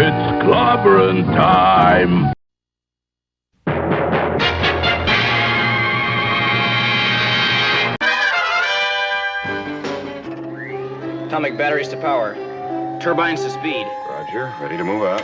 It's clobbering time! Atomic batteries to power. Turbines to speed. Roger. Ready to move out.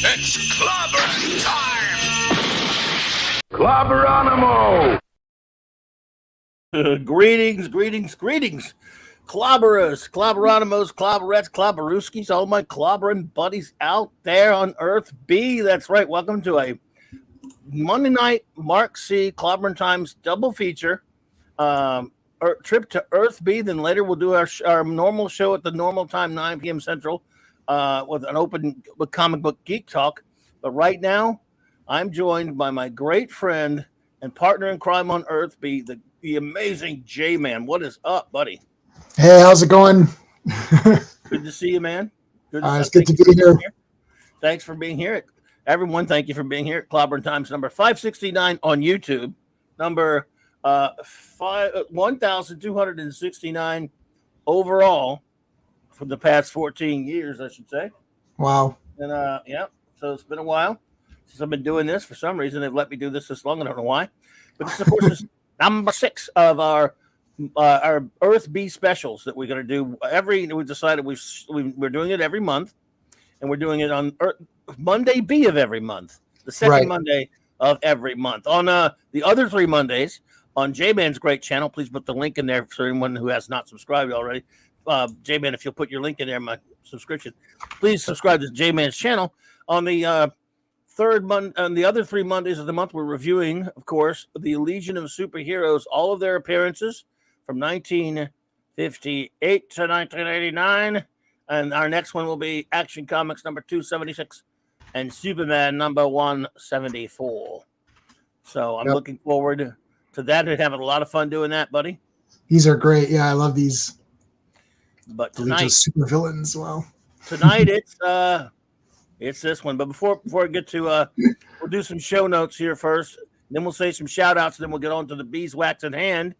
It's clobbering time! Clobberanimo! Greetings, clobberers, clobberanimos, clobberettes, clobberooskies, all my clobbering buddies out there on Earth B. That's right. Welcome to a Monday night Mark C. Clobbering Times double feature. Trip to Earth B. Then later we'll do our normal show at the normal time, 9 p.m. Central, with an open comic book geek talk. But right now, I'm joined by my great friend and partner in crime on Earth B, the amazing J-Man. What is up, buddy? Hey, how's it going? Good to see you, man. It's good to be here. Thanks for being here. Everyone, thank you for being here at Clobbering Times number 569 on YouTube, number 1,269 overall for the past 14 years, I should say. Wow. And yeah, so it's been a while since I've been doing this. For some reason, they've let me do this long. I don't know why. But this, of course, is number 6 of our Earth B specials that we're going to do we decided we're doing it every month, and we're doing it on Monday B of every month, the second Monday of every month. On the other 3 Mondays on J-Man's great channel, please put the link in there for anyone who has not subscribed already. J-Man, if you'll put your link in there, my subscription, please subscribe to J-Man's channel. On the on the other 3 Mondays of the month, we're reviewing, of course, the Legion of Superheroes, all of their appearances from 1958 to 1989. And our next one will be Action Comics number 276 and Superman number 174. So I'm looking forward to that and having a lot of fun doing that, buddy. These are great. Yeah, I love these. But tonight, super villains. Well, tonight it's this one. But before I get to we'll do some show notes here first. Then we'll say some shout outs. Then we'll get on to the beeswax in hand.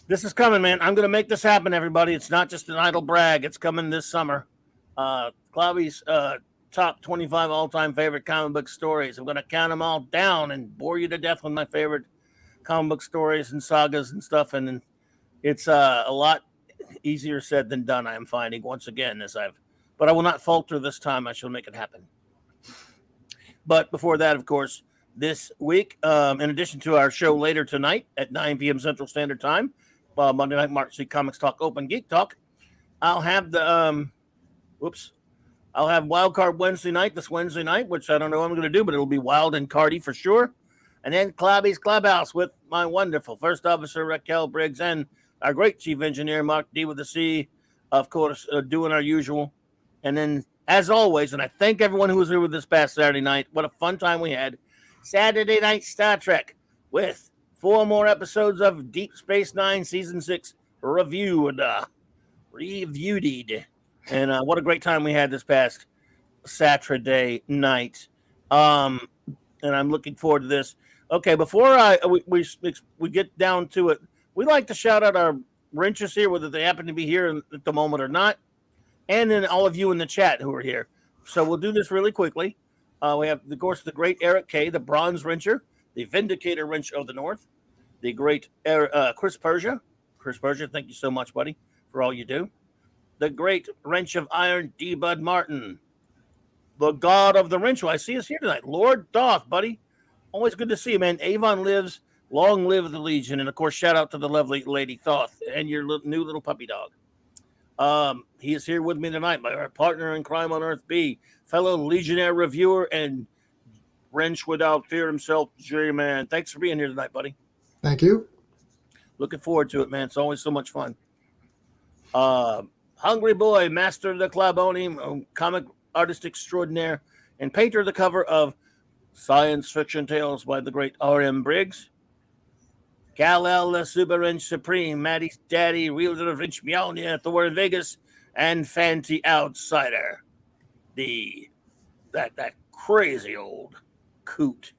This is coming, man. I'm going to make this happen, everybody. It's not just an idle brag. It's coming this summer. Clobby's top 25 all-time favorite comic book stories. I'm going to count them all down and bore you to death with my favorite comic book stories and sagas and stuff. And it's a lot easier said than done, I am finding once again, but I will not falter this time. I shall make it happen. But before that, of course, this week, in addition to our show later tonight at 9 p.m. Central Standard Time, Monday Night Mark C Comics Talk, Open Geek Talk, I'll have the I'll have Wild Card Wednesday night this Wednesday night, which I don't know what I'm going to do, but it'll be wild and cardy for sure. And then Clobby's Clubhouse with my wonderful First Officer Raquel Briggs and our great Chief Engineer Mark D with the C, of course, doing our usual. And then, as always, and I thank everyone who was here with us past Saturday night. What a fun time we had. Saturday Night Star Trek with 4 more episodes of Deep Space Nine Season 6 reviewed. And what a great time we had this past Saturday night. And I'm looking forward to this. Okay, before we get down to it, we like to shout out our wrenches here, whether they happen to be here at the moment or not, and then all of you in the chat who are here. So we'll do this really quickly. We have, of course, the great Eric K., the Bronze Wrencher, the Vindicator Wrench of the North, the great Chris Persia. Chris Persia, thank you so much, buddy, for all you do. The great Wrench of Iron, D. Bud Martin. The God of the Wrench, who I see is here tonight. Lord Doth, buddy. Always good to see you, man. Avon lives. Long live the Legion. And, of course, shout out to the lovely Lady Thoth and your new little puppy dog. He is here with me tonight, my partner in crime on Earth B, fellow Legionnaire reviewer and Wrench without fear himself, J-Man. Thanks for being here tonight, buddy. Thank you. Looking forward to it, man. It's always so much fun. Hungry Boy, master of the Claboni, comic artist extraordinaire, and painter of the cover of Science Fiction Tales by the great R.M. Briggs. Kal-El, the Super Wrench Supreme, Maddie's daddy, wielder of Wrench Mjolnir, Thor in Vegas, and Fanty Outsider. That crazy old coot,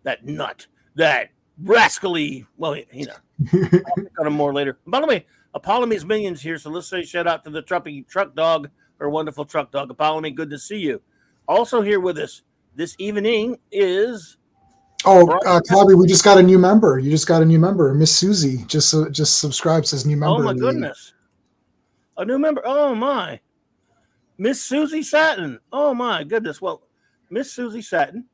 that nut, that rascally, well, you know, I'll pick on him more later. By the way, Apollome's Minions here, so let's say shout out to the truck dog, or wonderful truck dog. Apollome, good to see you. Also here with us this evening is... Clobby, we just got a new member. You just got a new member. Miss Susie just subscribed, says new member. Oh, my goodness. A new member. Oh, my. Miss Susie Satin. Oh, my goodness. Well, Miss Susie Satin,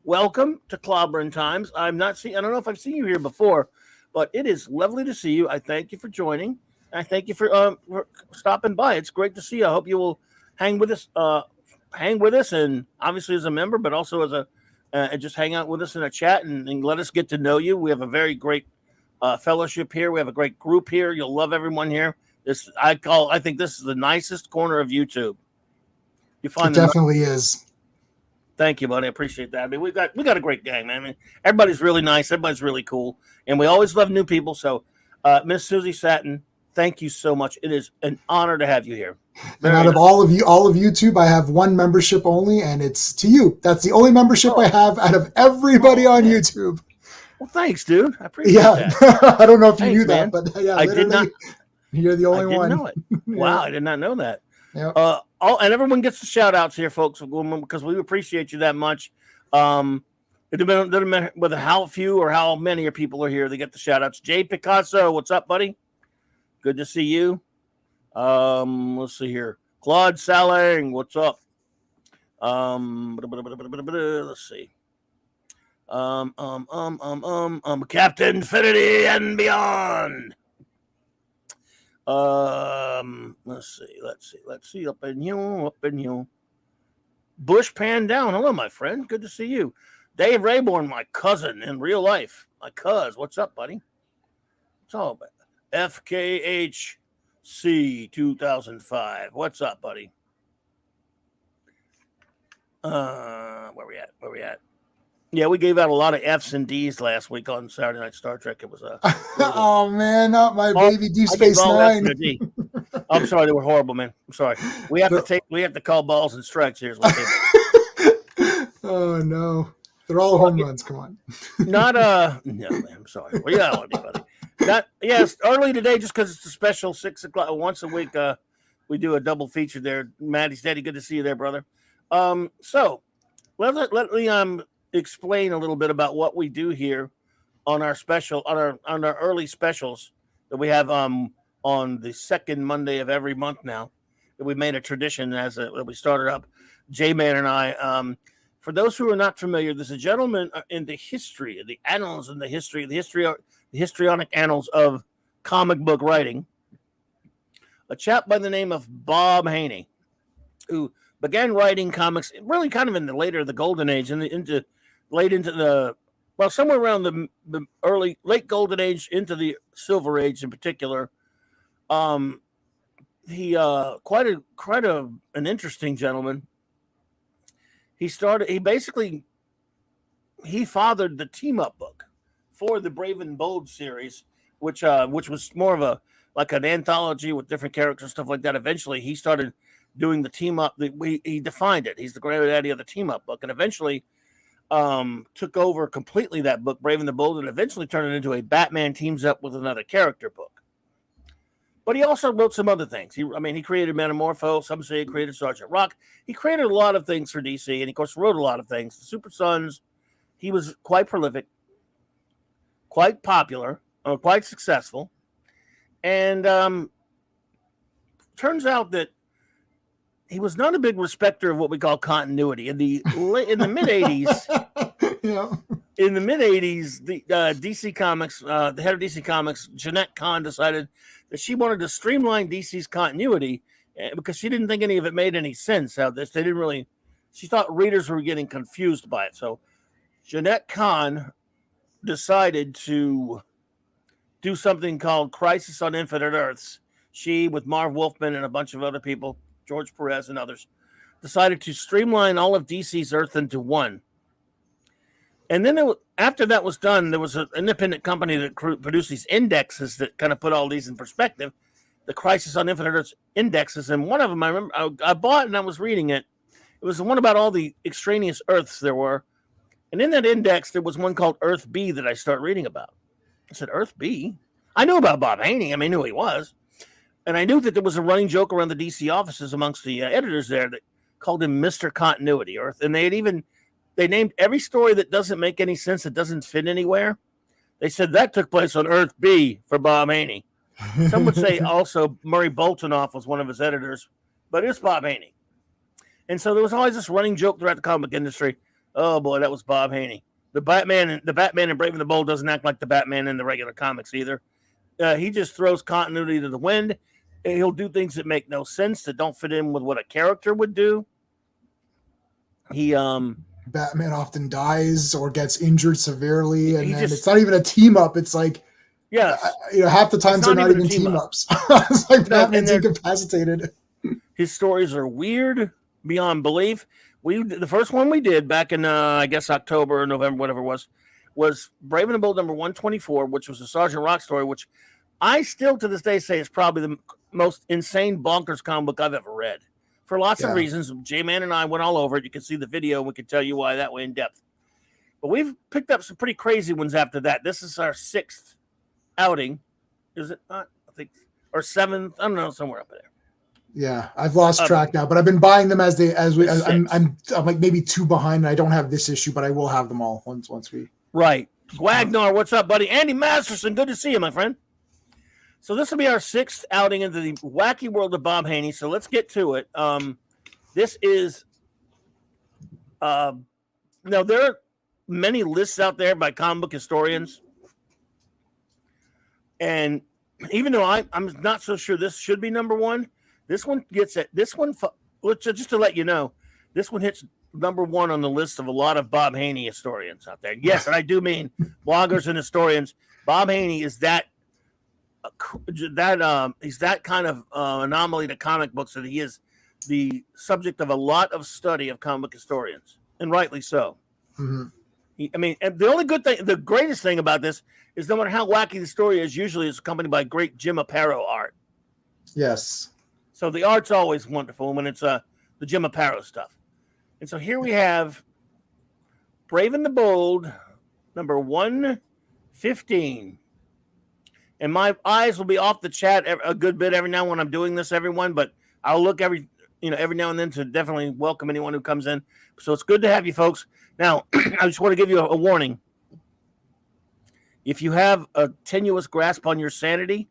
welcome to Clobbering Times. I don't know if I've seen you here before, but it is lovely to see you. I thank you for joining. I thank you for stopping by. It's great to see you. I hope you will hang with us, and obviously as a member, but also as a and just hang out with us in a chat and let us get to know you. We have a very great fellowship here. We have a great group here. You'll love everyone here. I think this is the nicest corner of YouTube. You find it definitely is. Thank you, buddy. I appreciate that. I mean, we got a great gang, man. I mean, everybody's really nice. Everybody's really cool, and we always love new people. So, Miss Susie Satin, thank you so much. It is an honor to have you here. And out of all of YouTube, I have one membership only, and it's to you. That's the only membership I have out of everybody on YouTube. Well, thanks, dude. I appreciate that. I don't know if you knew man. that, but yeah, I did not. You're the only one. Know it. Wow, I did not know that. Yeah. And everyone gets the shout outs here, folks, because we appreciate you that much. It doesn't matter whether how few or how many people are here. They get the shout outs. Jay Picasso, what's up, buddy? Good to see you. Let's see here. Claude Salang, what's up? Let's see. Captain Infinity and Beyond. Let's see. Up in you. Bush Pan Down. Hello, my friend. Good to see you. Dave Rayborn, my cousin in real life. My cuz. What's up, buddy? What's all about? FKHC 2005. What's up, buddy? Where we at? Yeah, we gave out a lot of F's and D's last week on Saturday Night Star Trek. It was oh man, not my baby Deep Space Nine. I'm sorry, they were horrible, man. I'm sorry. We have to call balls and strikes here. Oh no, they're all home runs. Come on. No, man. I'm sorry. Well, yeah, buddy. It's early today just because it's a special 6 o'clock once a week. We do a double feature there. Maddie's daddy, good to see you there, brother. So let me explain a little bit about what we do here on our special on our early specials that we have on the second Monday of every month now. That we made a tradition that we started up. J-Man and I. For those who are not familiar, there's a gentleman in the history, the annals, and the histrionic annals of comic book writing, a chap by the name of Bob Haney, who began writing comics really kind of in the golden age and late into the somewhere around the late golden age into the silver age in particular. He quite an interesting gentleman. He fathered the team up book for the Brave and Bold series, which was more of an anthology with different characters and stuff like that. Eventually, he started doing the team up. He defined it. He's the granddaddy of the team up book, and eventually took over completely that book, Brave and the Bold, and eventually turned it into a Batman teams up with another character book. But he also wrote some other things. He created Metamorpho. Some say he created Sergeant Rock. He created a lot of things for DC, and of course wrote a lot of things. The Super Sons. He was quite prolific, quite popular, quite successful, and turns out that he was not a big respecter of what we call continuity. In the mid '80s, yeah. In the mid '80s, the DC Comics, the head of DC Comics, Jeanette Kahn, decided that she wanted to streamline DC's continuity because she didn't think any of it made any sense. She thought readers were getting confused by it. So Jeanette Kahn decided to do something called Crisis on Infinite Earths. She, with Marv Wolfman and a bunch of other people, George Perez and others, decided to streamline all of DC's Earth into one. And then after that was done, there was an independent company that produced these indexes that kind of put all these in perspective, the Crisis on Infinite Earths indexes. And one of them I remember I bought and I was reading it. It was the one about all the extraneous Earths there were. And in that index, there was one called Earth B that I started reading about. I said, Earth B? I knew about Bob Haney. I knew who he was. And I knew that there was a running joke around the DC offices amongst the editors there that called him Mr. Continuity Earth. And they named every story that doesn't make any sense, that doesn't fit anywhere. They said that took place on Earth B for Bob Haney. Some would say also Murray Boltonoff was one of his editors, but it's Bob Haney. And so there was always this running joke throughout the comic industry. Oh boy, that was Bob Haney. The Batman in Brave and the Bold doesn't act like the Batman in the regular comics either. He just throws continuity to the wind. He'll do things that make no sense, that don't fit in with what a character would do. Batman often dies or gets injured severely, and then it's not even a team up. It's like, half the times they're not even team ups. It's like Batman's incapacitated. His stories are weird beyond belief. The first one we did back in I guess October or November, whatever it was Brave and the Bold number 124, which was a Sergeant Rock story, which I still to this day say is probably the most insane bonkers comic book I've ever read. For lots of reasons. J-Man and I went all over it. You can see the video. We can tell you why that way in depth. But we've picked up some pretty crazy ones after that. This is our 6th outing. Is it not? I think, or 7th. I don't know, somewhere up there. Yeah, I've lost track now, but I've been buying them I'm like maybe 2 behind. And I don't have this issue, but I will have them all once we. Right. Gwagnar, what's up, buddy? Andy Masterson, good to see you, my friend. So this will be our 6th outing into the wacky world of Bob Haney. So let's get to it. This is now there are many lists out there by comic book historians, and even though I'm not so sure this should be number 1, this one gets it. This one, just to let you know, this one hits number 1 on the list of a lot of Bob Haney historians out there. Yes, and I do mean bloggers and historians. Bob Haney is he's that kind of anomaly to comic books that he is the subject of a lot of study of comic historians, and rightly so. Mm-hmm. And the only the greatest thing about this is no matter how wacky the story is, usually it's accompanied by great Jim Aparo art. Yes. So the art's always wonderful when it's the Jim Aparo stuff. And so here we have Brave and the Bold, number 115. And my eyes will be off the chat a good bit every now and when I'm doing this, everyone. But I'll look every now and then to definitely welcome anyone who comes in. So it's good to have you folks. Now, I just want to give you a warning. If you have a tenuous grasp on your sanity,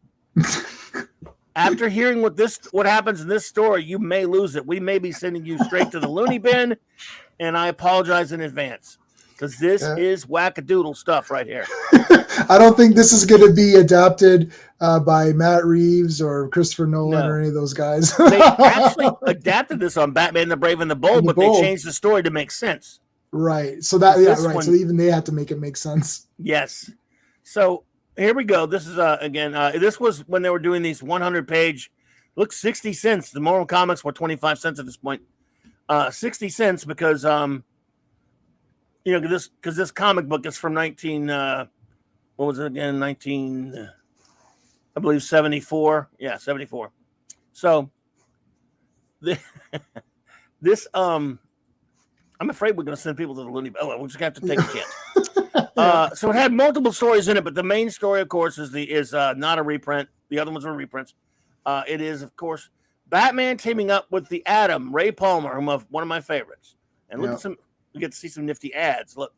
after hearing what happens in this story, you may lose it. We may be sending you straight to the loony bin, and I apologize in advance. because this is wackadoodle stuff right here. I don't think this is going to be adapted by Matt Reeves or Christopher Nolan or any of those guys. They actually adapted this on Batman the Brave and the Bold, but they changed the story to make sense. Right. So that right. So even they had to make it make sense. Yes. So here we go. This is again. This was when they were doing these 100-page. Look, 60 cents. The Moral comics were 25 cents at this point. 60 cents because this comic book is from 19. What was it again? 19. I believe 74. Yeah, 74. So this I'm afraid we're going to send people to the Looney Bin. Oh, we're just going to have to take a chance. So it had multiple stories in it, but the main story, of course, is not a reprint. The other ones are reprints. It is, of course, Batman teaming up with the Atom, Ray Palmer, one of my favorites. And look at some. We get to see some nifty ads. Look,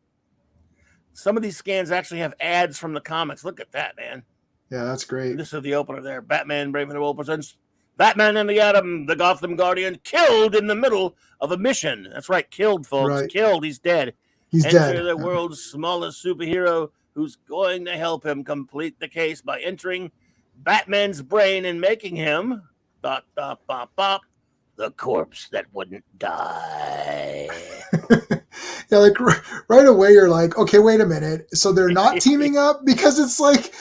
some of these scans actually have ads from the comics. Look at that, man. Yeah, that's great. This is the opener there. Batman, Brave and the Bold presents Batman and the Atom, the Gotham Guardian, killed in the middle of a mission. That's right, killed, folks. Right. Killed. He's dead. He's dead. Enter the world's smallest superhero who's going to help him complete the case by entering Batman's brain and making him the corpse that wouldn't die. Yeah, like right away you're like, okay, wait a minute. So they're not teaming up because it's like,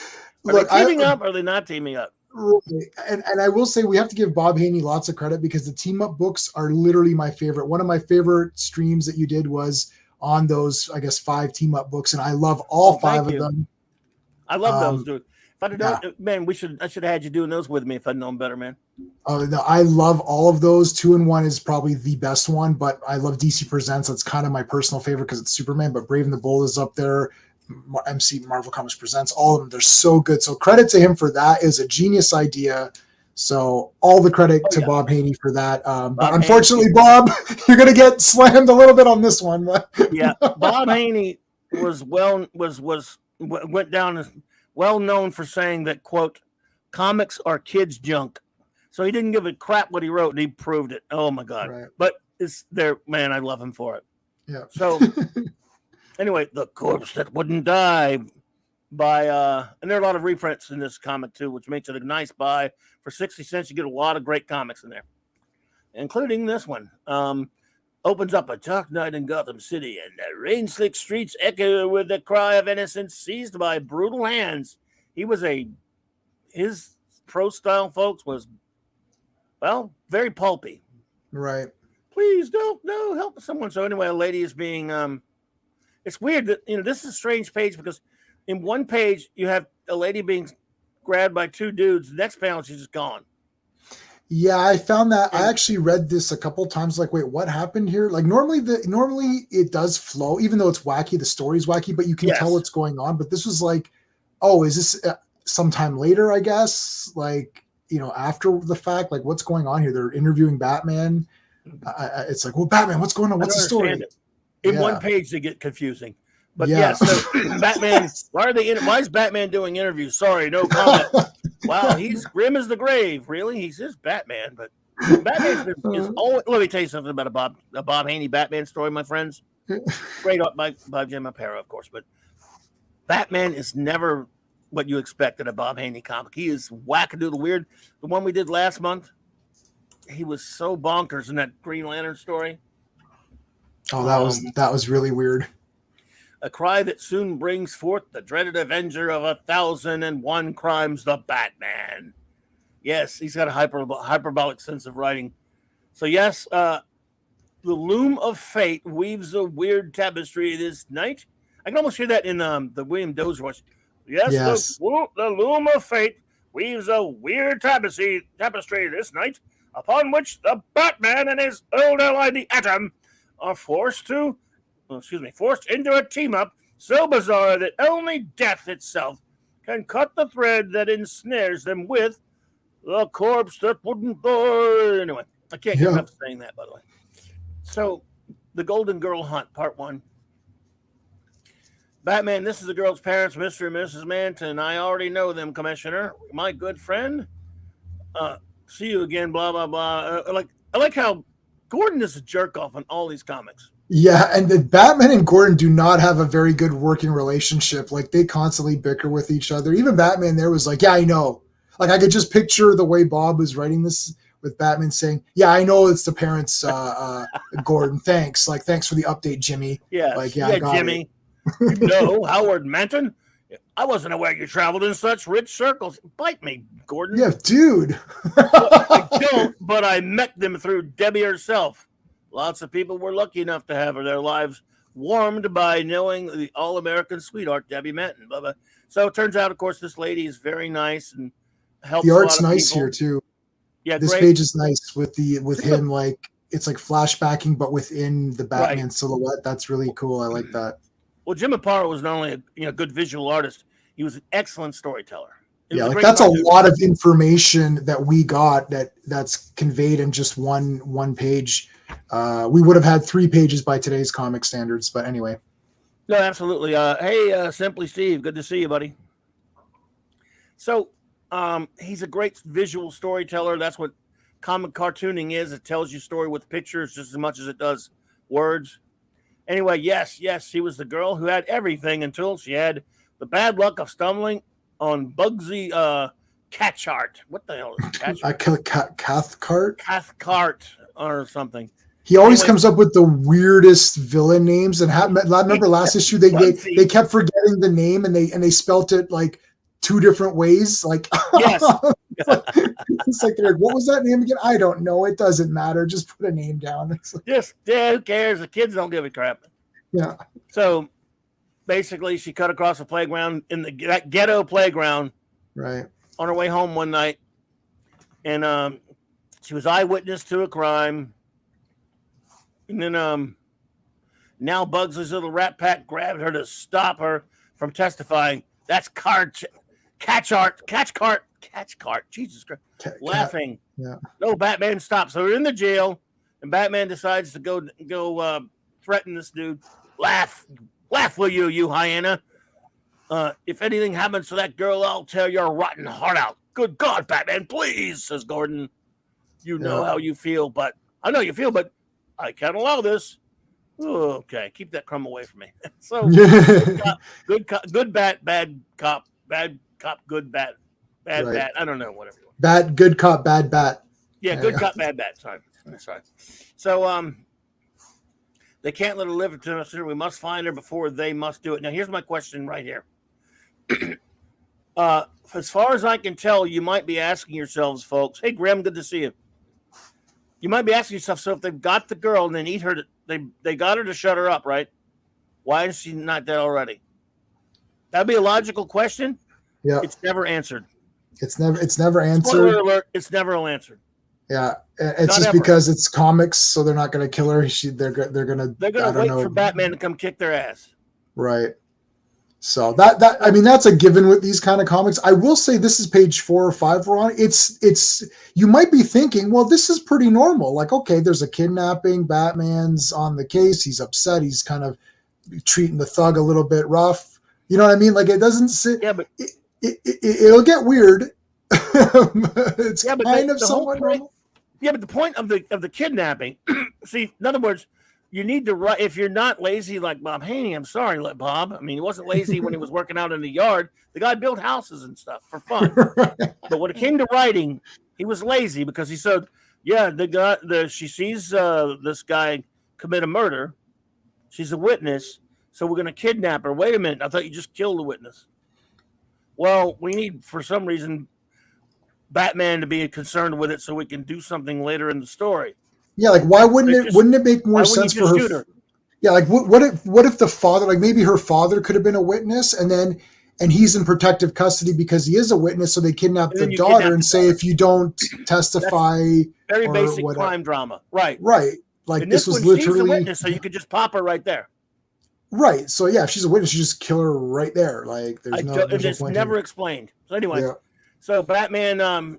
are they teaming up or are they not teaming up? And I will say we have to give Bob Haney lots of credit because the team up books are literally my favorite. One of my favorite streams that you did was on those, I guess, 5 team up books, and I love all 5 of them. I love those, dude. If I'd have known, man, I should have had you doing those with me if I'd known better, man. Oh, no, I love all of those. 2-in-1 is probably the best one, but I love DC Presents. That's kind of my personal favorite because it's Superman, but Brave and the Bold is up there. MC Marvel Comics Presents, all of them. They're so good. So credit to him for that. Is a genius idea. So all the credit to Bob Haney for that. But unfortunately, Bob, you're going to get slammed a little bit on this one. But yeah, Bob Haney went down as well known for saying that, quote, comics are kids' junk. So he didn't give a crap what he wrote, and he proved it. Oh, my God. Right. But it's there, man, I love him for it. Yeah. So anyway, The Corpse That Wouldn't Die by, and there are a lot of reprints in this comic, too, which makes it a nice buy. For 60 cents, you get a lot of great comics in there, including this one. Opens up a dark night in Gotham City, and the rain-slick streets echo with the cry of innocence seized by brutal hands. His prose style, folks, was, well, very pulpy. Right. Please don't, no, help someone. So anyway, a lady is being, it's weird that, this is a strange page because in one page, you have a lady being grabbed by 2 dudes. The next panel, she's just gone. Yeah, I found that. I actually read this a couple times. Like, wait, what happened here? Like, normally it does flow, even though it's wacky. The story's wacky, but you can tell what's going on. But this was like, oh, is this sometime later? I guess, like, after the fact, like, what's going on here? They're interviewing Batman. It's like, well, Batman, what's going on? What's the story? In one page, they get confusing. But so Batman, why is Batman doing interviews? Sorry, no comment. Wow, he's grim as the grave. Really? He's just Batman. But Batman is always, let me tell you something about a Bob Haney Batman story, my friends. Great up by Jim Aparo, of course. But Batman is never what you expect in a Bob Haney comic. He is wackadoodle weird. The one we did last month, he was so bonkers in that Green Lantern story. Oh, that was really weird. A cry that soon brings forth the dreaded avenger of 1,001 crimes, the Batman. Yes, he's got a hyperbolic sense of writing. So yes, the loom of fate weaves a weird tapestry this night. I can almost hear that in the William Doze voice. Yes. The loom of fate weaves a weird tapestry this night, upon which the Batman and his old ally, the Atom, are forced into a team-up so bizarre that only death itself can cut the thread that ensnares them with the corpse that wouldn't die. Anyway, I can't get enough saying that, by the way. So, the Golden Girl Hunt, Part 1. Batman, this is the girl's parents, Mr. and Mrs. Manton. I already know them, Commissioner. My good friend. See you again, blah, blah, blah. I like how Gordon is a jerk off in all these comics. Yeah, and the Batman and Gordon do not have a very good working relationship. Like they constantly bicker with each other. Even Batman there was like, yeah, I know. Like I could just picture the way Bob was writing this with Batman saying, yeah, I know it's the parents, Gordon. Thanks. Like, thanks for the update, Jimmy. Yeah. Like, yeah, yeah, I got Jimmy. You know, Howard Manton? I wasn't aware you traveled in such rich circles. Bite me, Gordon. Yeah, dude. I don't, but I met them through Debbie herself. Lots of people were lucky enough to have their lives warmed by knowing the all-American sweetheart, Debbie Manton. Blah, blah. So it turns out, of course, this lady is very nice and helps The a lot art's of nice people. here, too. Yeah, this great. page is nice with him, like, it's like flashbacking, but within the Batman silhouette. That's really cool. I like that. Well, Jim Aparo was not only a good visual artist, he was an excellent storyteller. Yeah, like that's a lot of information that we got that's conveyed in just one page. We would have had 3 pages by today's comic standards, but anyway. No, absolutely. Hey, Simply Steve, good to see you, buddy. So, he's a great visual storyteller. That's what comic cartooning is. It tells you story with pictures just as much as it does words. Anyway, yes, she was the girl who had everything until she had the bad luck of stumbling on Bugsy Cathcart. What the hell is Cathcart? Cathcart or something. He always comes up with the weirdest villain names. And remember last issue they kept forgetting the name and they spelt it like 2 different ways. Like yes, it's like what was that name again? I don't know. It doesn't matter. Just put a name down. It's like, who cares? The kids don't give a crap. Yeah. So basically, she cut across the playground in that ghetto playground, right, on her way home one night, and she was eyewitness to a crime. And then now Bugsy's little rat pack grabbed her to stop her from testifying. That's Catchcart. Jesus Christ. Laughing. Yeah. No, Batman stops. So they're in the jail, and Batman decides to go threaten this dude. Laugh, will you, you hyena? If anything happens to that girl, I'll tear your rotten heart out. Good God, Batman, please, says Gordon. You know how you feel, but I know you feel, but I can't allow this. Oh, okay, keep that crumb away from me. So, good bat, bad cop, good bat, bad bat. I don't know, whatever. Good cop, bad bat. Yeah, good cop, bad bat. Sorry. So, they can't let her live until we must find her before they must do it. Now, here's my question right here. As far as I can tell, you might be asking yourselves, folks. Hey, Graham, good to see you. You might be asking yourself, so if they've got the girl and they need her, they got her to shut her up, right? Why is she not dead already? That'd be a logical question. Yeah, it's never answered. It's never answered. Spoiler alert, it's never answered. Yeah, it's just because it's comics, so they're not going to kill her. They're gonna wait for Batman to come kick their ass. Right. So that I mean that's a given with these kind of comics. I will say this is page 4 or 5 we're on. It's you might be thinking, well, this is pretty normal. Like, okay, there's a kidnapping, Batman's on the case, he's upset, he's kind of treating the thug a little bit rough. You know what I mean? Like it doesn't sit. Yeah, but it'll get weird. It's kind of somewhat normal. Yeah, but the point of the kidnapping, see, in other words, you need to write. If you're not lazy like Bob Haney, I'm sorry, Bob. I mean, he wasn't lazy when he was working out in the yard. The guy built houses and stuff for fun. But when it came to writing, he was lazy because he said, "Yeah, she sees this guy commit a murder. She's a witness, so we're going to kidnap her." Wait a minute, I thought you just killed the witness. Well, we need, for some reason, Batman to be concerned with it so we can do something later in the story. Yeah, like why wouldn't it make more sense for her? Yeah, like what if the father, like maybe her father could have been a witness and he's in protective custody because he is a witness, so they kidnap the daughter and say if you don't testify, very basic crime drama, right? Right, like and this was literally she's a witness, so you could just pop her right there. Right. So yeah, if she's a witness, you just kill her right there. Like there's no it's never explained. So anyway, so Batman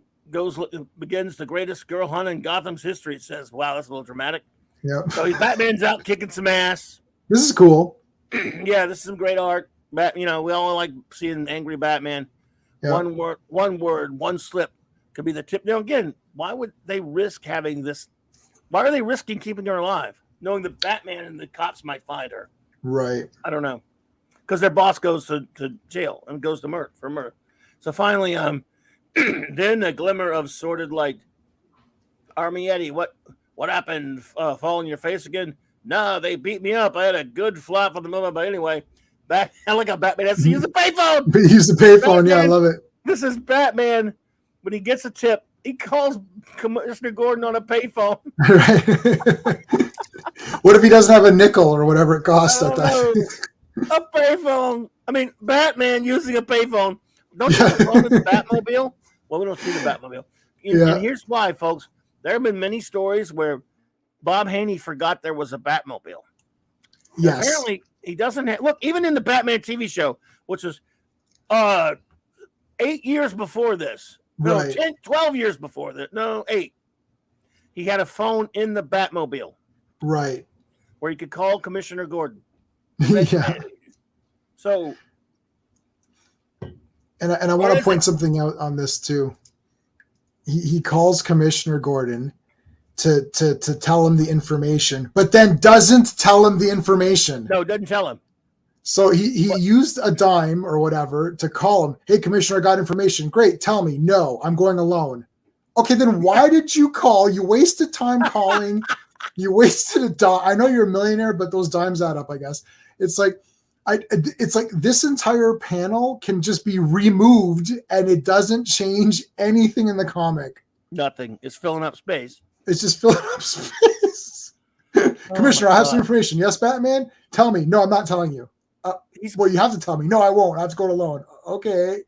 begins the greatest girl hunt in Gotham's history. It says, wow, that's a little dramatic. Yeah. So Batman's out kicking some ass. This is cool. Yeah, this is some great art. We all like seeing angry Batman. Yeah. One word, one slip could be the tip. Now again, why would they risk having this Why are they risking keeping her alive, knowing that Batman and the cops might find her? Right. I don't know. Because their boss goes to jail and goes to murder for murder. So finally, then a glimmer of sordid light. Army Eddie, what happened? Fall in your face again? Nah, they beat me up. I had a good flop for the moment, but anyway, look at Batman has to use the payphone. Use the payphone. Yeah, I love it. This is Batman. When he gets a tip, he calls Commissioner Gordon on a payphone. Right. What if he doesn't have a nickel or whatever it costs at that? A payphone. I mean, Batman using a payphone. Don't you have a phone with the Batmobile? Well, we don't see the Batmobile. And here's why, folks. There have been many stories where Bob Haney forgot there was a Batmobile. Yes. Apparently, he doesn't have... Look, even in the Batman TV show, which was 8 years before this. No, Right. 10, 12 years before this. No, 8. He had a phone in the Batmobile. Right. Where he could call Commissioner Gordon. Yeah. So, and I want to point something out on this too. He calls Commissioner Gordon to tell him the information, but then doesn't tell him the information. No, doesn't tell him. So he used a dime or whatever to call him. Hey, Commissioner, I got information. Great. Tell me. No, I'm going alone. Okay, then why did you call? You wasted time calling. You wasted a dime. I know you're a millionaire, but those dimes add up, I guess. It's like this entire panel can just be removed and it doesn't change anything in the comic. Nothing. It's filling up space. It's just filling up space. Commissioner, I have some information. Yes, Batman? Tell me. No, I'm not telling you. Well, you have to tell me. No, I won't. I have to go it alone. Okay.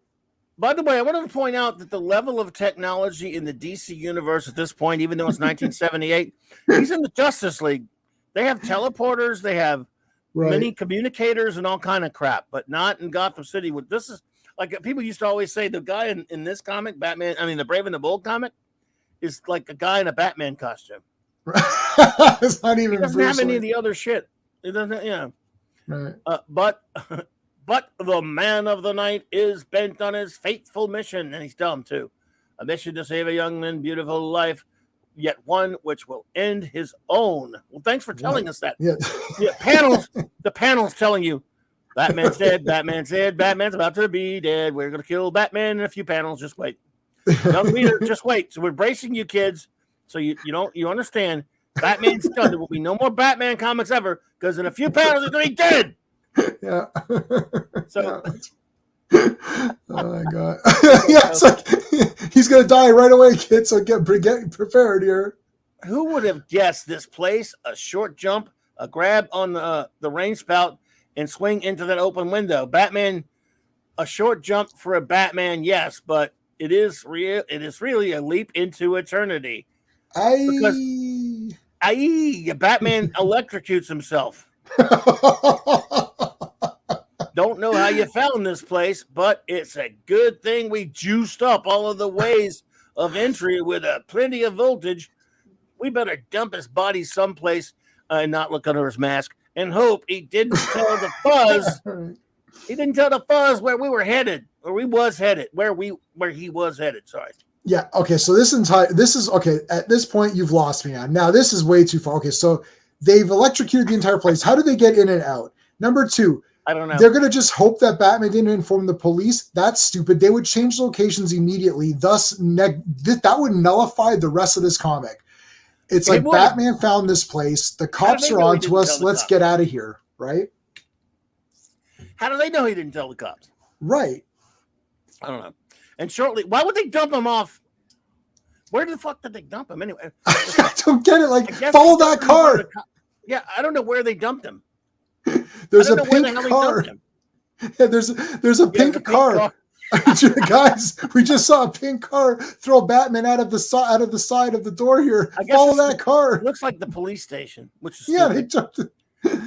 By the way, I wanted to point out that the level of technology in the DC universe at this point, even though it's 1978, he's in the Justice League. They have teleporters. They have many communicators and all kind of crap, but not in Gotham City. This is like people used to always say the guy in this comic, Batman, I mean, the Brave and the Bold comic, is like a guy in a Batman costume. It's not even. He doesn't have any of the other shit. It doesn't, you know. Right. But the man of the night is bent on his fateful mission, and he's dumb too. A mission to save a young and beautiful life, yet one which will end his own. Well, thanks for telling us that. Yeah. The panel's telling you, Batman's dead, Batman's dead, Batman's about to be dead. We're going to kill Batman in a few panels. Just wait. Young reader, just wait. So we're bracing you kids. So you understand. Batman's done. There will be no more Batman comics ever because in a few panels he's going to be dead. Yeah. So. Oh my god. Yeah, it's like he's going to die right away, kids. So get prepared here. Who would have guessed this place? A short jump, a grab on the rain spout, and swing into that open window. Batman, a short jump for a Batman, yes, but it is real. It is really a leap into eternity. Batman electrocutes himself. Don't know how you found this place, but it's a good thing we juiced up all of the ways of entry with plenty of voltage. We better dump his body someplace and not look under his mask and hope he didn't tell the fuzz. He didn't tell the fuzz where we were headed, or he was headed, where he was headed. Sorry. Yeah. Okay. So this is okay. At this point, you've lost me on. Now this is way too far. Okay. So they've electrocuted the entire place. How do they get in and out? Number two, I don't know. They're going to just hope that Batman didn't inform the police. That's stupid. They would change locations immediately. Thus, that would nullify the rest of this comic. It's like Batman found this place. The cops are on to us. Let's get out of here. Right? How do they know he didn't tell the cops? Right. I don't know. And shortly, why would they dump him off? Where the fuck did they dump him anyway? I don't get it. Like, follow that car. Yeah, I don't know where they dumped him. There's a pink car. Yeah, there's a pink car. Guys, we just saw a pink car throw Batman out of the side of the door here. Follow that car. It looks like the police station, which is they jumped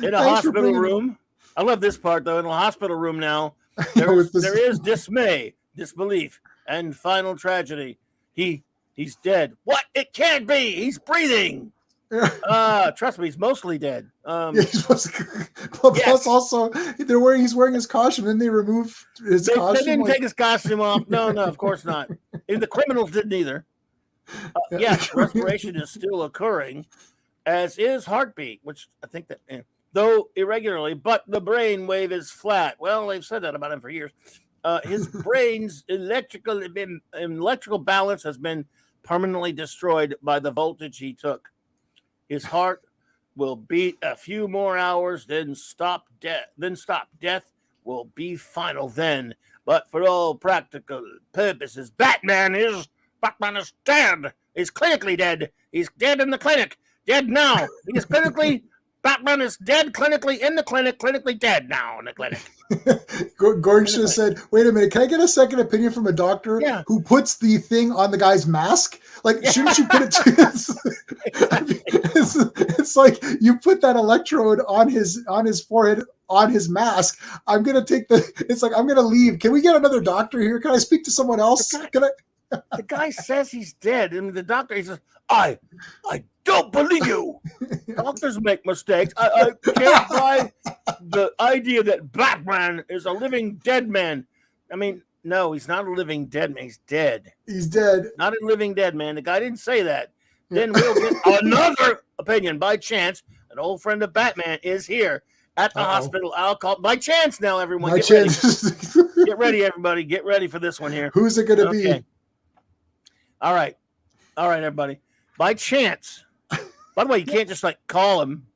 in a hospital room. I love this part though. In a hospital room now, there is dismay, disbelief, and final tragedy. He's dead. What? It can't be. He's breathing. Trust me, he's mostly dead. Plus, also, he's wearing his costume, and they remove his costume. They didn't take his costume off. No, of course not. And the criminals didn't either. Yes, respiration is still occurring, as is heartbeat, which I think that, though irregularly, but the brain wave is flat. Well, they've said that about him for years. His brain's electrical balance has been permanently destroyed by the voltage he took. His heart will beat a few more hours, then stop. Death will be final then. But for all practical purposes, Batman is dead. He's clinically dead. He's dead in the clinic. Dead now. He's clinically. Batman is dead clinically in the clinic. Clinically dead now in the clinic. Gordon should have said, "Wait a minute, can I get a second opinion from a doctor who puts the thing on the guy's mask? Like, shouldn't you put it to it's like you put that electrode on his forehead on his mask. I'm gonna take it's like I'm gonna leave. Can we get another doctor here? Can I speak to someone else? The guy says he's dead, and the doctor, he says, I don't believe you. Doctors make mistakes. I can't buy the idea that Batman is a living dead man. I mean, no, he's not a living dead man. He's dead. He's dead. Not a living dead man. The guy didn't say that. Then we'll get another opinion. By chance, an old friend of Batman is here at the hospital. I'll call by chance now, everyone. Get ready. Get ready, everybody. Get ready for this one here. Who's it going to be? All right, everybody. By chance. By the way, you can't just like call him.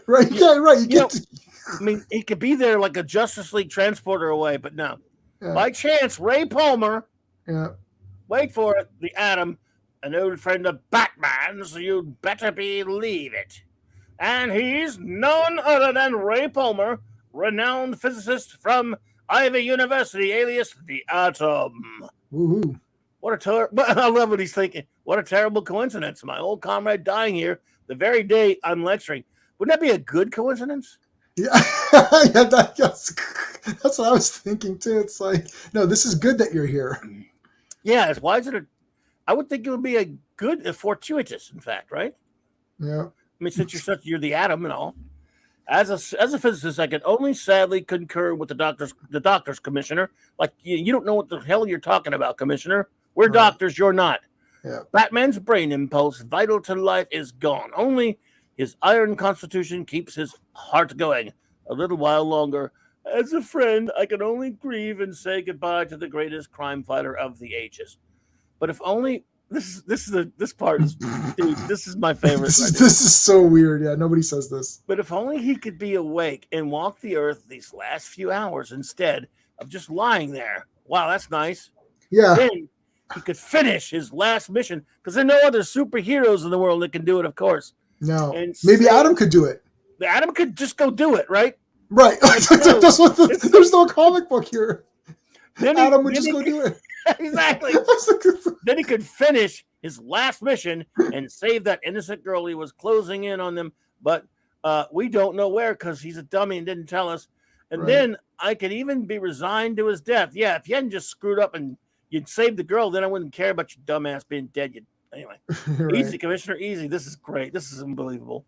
Right, yeah, right. I mean, he could be there like a Justice League transporter away, but no. Yeah. By chance, Ray Palmer. Yeah. Wait for it. The Atom, an old friend of Batman's. You'd better believe it. And he's none other than Ray Palmer, renowned physicist from Ivy University, alias the Atom. Woohoo. I love what he's thinking. What a terrible coincidence. My old comrade dying here the very day I'm lecturing. Wouldn't that be a good coincidence? Yeah, that's what I was thinking too. It's like, no, this is good that you're here. Yeah, why is it I would think it would be a fortuitous, in fact, right? Yeah. I mean, since you're the Atom and all. As a physicist, I can only sadly concur with the doctor's commissioner. Like, you don't know what the hell you're talking about, commissioner. We're doctors, you're not. Yeah. Batman's brain impulse, vital to life, is gone. Only his iron constitution keeps his heart going a little while longer. As a friend, I can only grieve and say goodbye to the greatest crime fighter of the ages. But if only this part is, dude, this is my favorite. This is so weird. Yeah, nobody says this. But if only he could be awake and walk the earth these last few hours instead of just lying there. Wow, that's nice. Yeah. Then he could finish his last mission, because there are no other superheroes in the world that can do it, of course. No. And maybe Adam could do it. The Adam could just go do it, right? Right. That's what there's no comic book here. Adam would just go do it. Exactly. Then he could finish his last mission and save that innocent girl. He was closing in on them, but we don't know where, because he's a dummy and didn't tell us. And then I could even be resigned to his death. Yeah, if you hadn't just screwed up and you'd saved the girl, then I wouldn't care about your dumbass being dead. Anyway, easy, Commissioner, easy. This is great. This is unbelievable.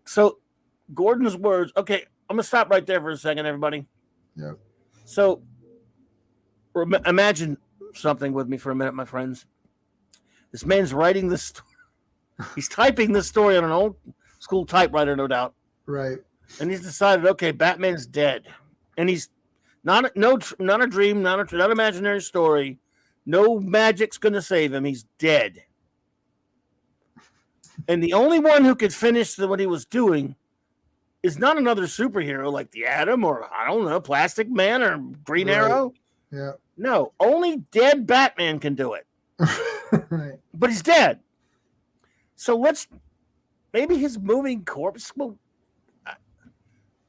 So, Gordon's words. Okay, I'm going to stop right there for a second, everybody. Yeah. So, imagine something with me for a minute, my friends. This man's writing this story. He's typing this story on an old school typewriter, no doubt. Right. And he's decided, okay, Batman's dead. And he's not a dream, not an imaginary story. No magic's going to save him. He's dead. And the only one who could finish what he was doing is not another superhero like the Atom or, I don't know, Plastic Man or Green Arrow. Yeah. No, only dead Batman can do it. Right. But he's dead. So maybe his moving corpse will.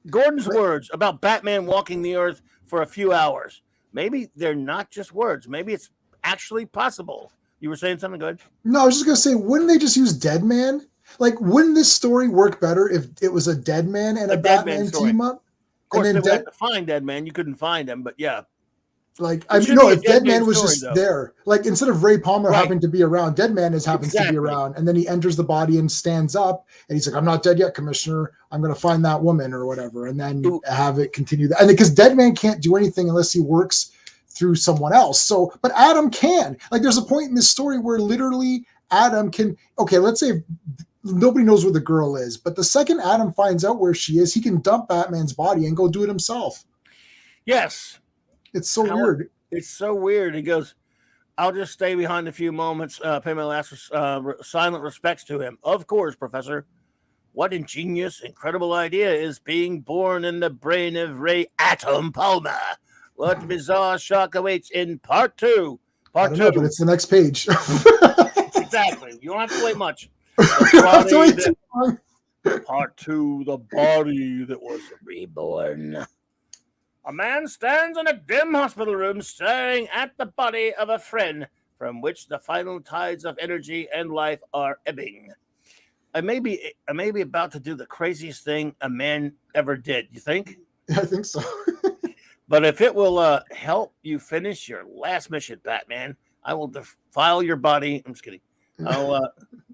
Gordon's words about Batman walking the earth for a few hours. Maybe they're not just words. Maybe it's actually possible. You were saying something good? No, I was just going to say, wouldn't they just use Dead Man? Like, wouldn't this story work better if it was a Dead Man and a Batman team up? Of course, they would have to find Dead Man. You couldn't find him, but yeah. Like, I mean, no, if Dead Man was just there, like instead of Ray Palmer having to be around, Dead Man happens to be around, and then he enters the body and stands up, and he's like, "I'm not dead yet, Commissioner. I'm going to find that woman or whatever," and then have it continue that. And because Dead Man can't do anything unless he works through someone else. So, but Adam can. Like, there's a point in this story where literally Adam can, okay, let's say nobody knows where the girl is, but the second Adam finds out where she is, he can dump Batman's body and go do it himself. Yes. It's so weird. It's so weird. He goes, I'll just stay behind a few moments, pay my last silent respects to him. Of course, Professor. What ingenious, incredible idea is being born in the brain of Ray Atom Palmer? What bizarre shock awaits in part 2? I don't know, but it's the next page. Exactly. You don't have to wait much. Part 2, the body that was reborn. A man stands in a dim hospital room staring at the body of a friend from which the final tides of energy and life are ebbing. I may be about to do the craziest thing a man ever did. You think? I think so. But if it will help you finish your last mission, Batman, I will defile your body. I'm just kidding.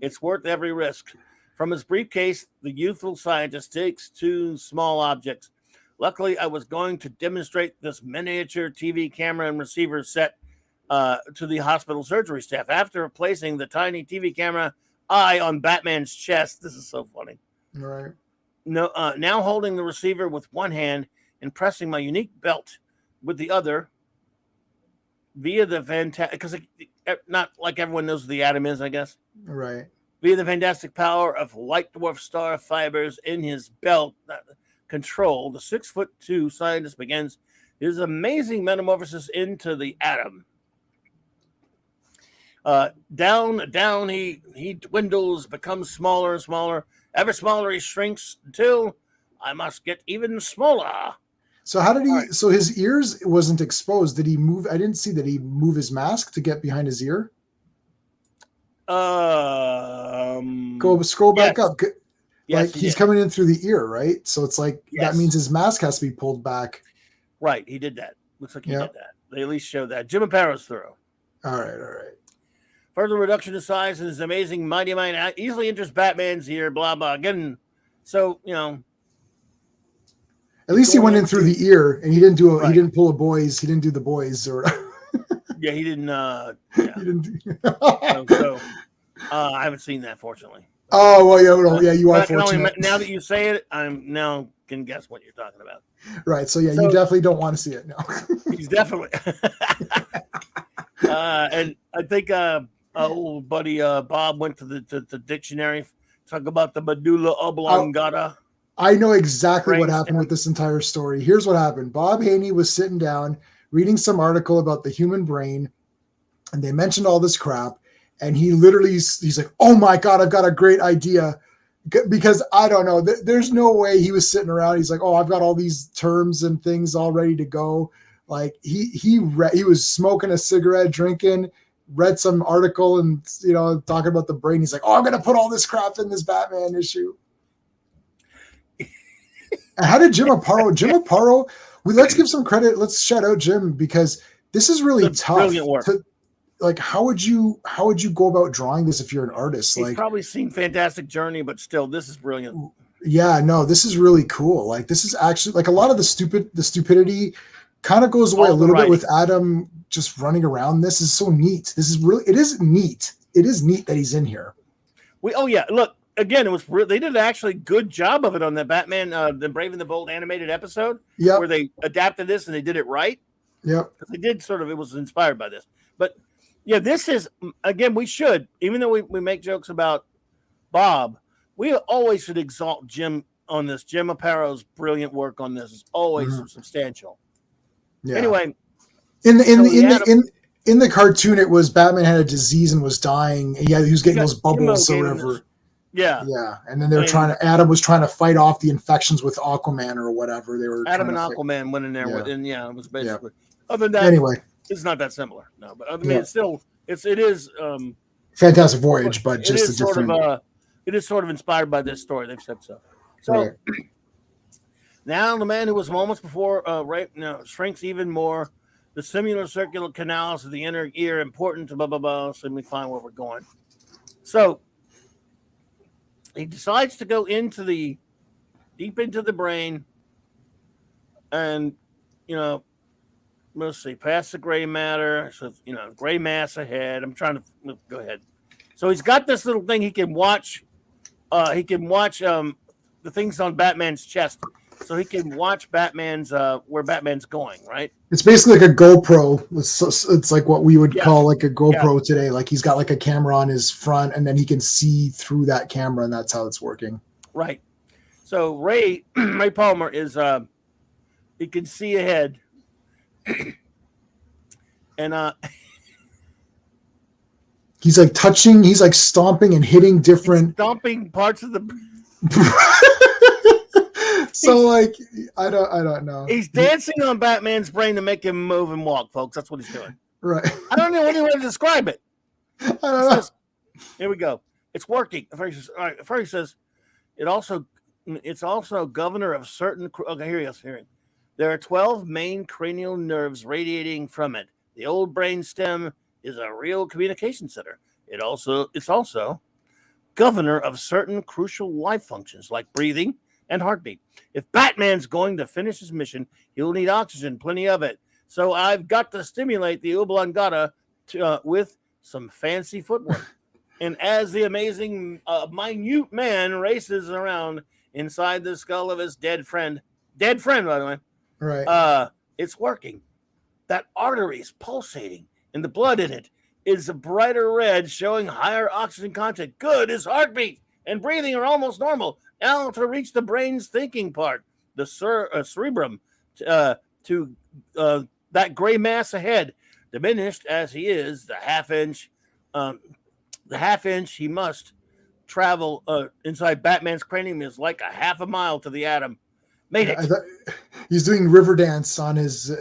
It's worth every risk. From his briefcase, the youthful scientist takes 2 small objects. Luckily, I was going to demonstrate this miniature TV camera and receiver set to the hospital surgery staff. After placing the tiny TV camera eye on Batman's chest, this is so funny. All right. No, now holding the receiver with one hand and pressing my unique belt with the other via the fantastic, because not like everyone knows what the atom is, I guess. Right. Via the fantastic power of white dwarf star fibers in his belt control, the 6'2" scientist begins his amazing metamorphosis into the atom. Down he dwindles, becomes smaller and smaller. Ever smaller he shrinks until I must get even smaller. So how did he? Right. So his ears wasn't exposed. Did he move? I didn't see that he move his mask to get behind his ear. Scroll back up. Yes, like he's coming in through the ear, right? So it's like that means his mask has to be pulled back. Right, he did that. Looks like he did that. They at least showed that. Jim Apato's thorough. All right. Further reduction in size and his amazing mighty mind easily enters Batman's ear, blah, blah. Again, so, at least he went in through the ear and he didn't do he didn't pull a boys. He didn't do the boys or yeah, he didn't. He didn't do I haven't seen that, fortunately. Oh, well, you are fortunate. Now that you say it, I'm now can guess what you're talking about. Right. So, you definitely don't want to see it now. He's definitely. And I think old buddy Bob went to the dictionary, talk about the medulla oblongata. I know exactly what happened with this entire story. Here's what happened. Bob Haney was sitting down reading some article about the human brain, and they mentioned all this crap. And he literally, he's like, oh my God, I've got a great idea. Because I don't know, there's no way he was sitting around. He's like, oh, I've got all these terms and things all ready to go. Like he was smoking a cigarette, drinking, read some article and, talking about the brain. He's like, oh, I'm going to put all this crap in this Batman issue. And how did Jim Aparo, let's give some credit. Let's shout out Jim because this is really tough. Brilliant work. Like, how would you go about drawing this if you're an artist? He's probably seen Fantastic Journey, but still, this is brilliant. Yeah, no, this is really cool. Like, this is actually like a lot of the stupidity kind of goes away a little bit with Adam just running around. This is so neat. It is neat. It is neat that he's in here. Look, again, they did an actually good job of it on the Batman, the Brave and the Bold animated episode. Yeah, where they adapted this and they did it right. Yeah, they did it was inspired by this, but. Yeah, this is, again, we should, even though we make jokes about Bob, we always should exalt Jim on this. Jim Aparo's brilliant work on this is always substantial. Yeah. Anyway. In the cartoon, it was Batman had a disease and was dying. And he was getting those bubbles or whatever. Yeah. Yeah. And then Adam was trying to fight off the infections with Aquaman or whatever. They were Adam and Aquaman went in there it was basically, other than that. Anyway. It's not that similar, no. But I mean, it is. Fantastic Voyage, but just a different. It is sort of inspired by this story. They've said so. So now the man who was moments before shrinks even more. The similar circular canals of the inner ear important to blah blah blah. So let me find where we're going. So he decides to go deep into the brain, and let's see, past the gray matter. So, gray mass ahead. I'm trying to go ahead. So he's got this little thing he can watch. He can watch the things on Batman's chest, so he can watch Batman's where Batman's going. Right. It's basically like a GoPro. It's like what we would call like a GoPro Yeah. today. Like he's got like a camera on his front, and then he can see through that camera, and that's how it's working. Right. So Ray Palmer is he can see ahead, and he's like touching. He's like stomping and hitting different stomping parts of the. So like I don't know. He's dancing on Batman's brain to make him move and walk, folks. That's what he's doing. Right. I don't know any way to describe it. I don't know. Here we go. It's working. First he says, it's also governor of certain. Okay, here he is. Here. There are 12 main cranial nerves radiating from it. The old brain stem is a real communication center. It's also governor of certain crucial life functions like breathing and heartbeat. If Batman's going to finish his mission, he'll need oxygen, plenty of it. So I've got to stimulate the oblongata with some fancy footwork. And as the amazing, minute man races around inside the skull of his dead friend, by the way, Right. It's working. That artery's pulsating, and the blood in it is a brighter red, showing higher oxygen content. Good. His heartbeat and breathing are almost normal. Now to reach the brain's thinking part, the cerebrum, to that gray mass ahead, diminished as he is, the half inch he must travel inside Batman's cranium is like a half a mile to the atom. Made it. He's doing river dance on his.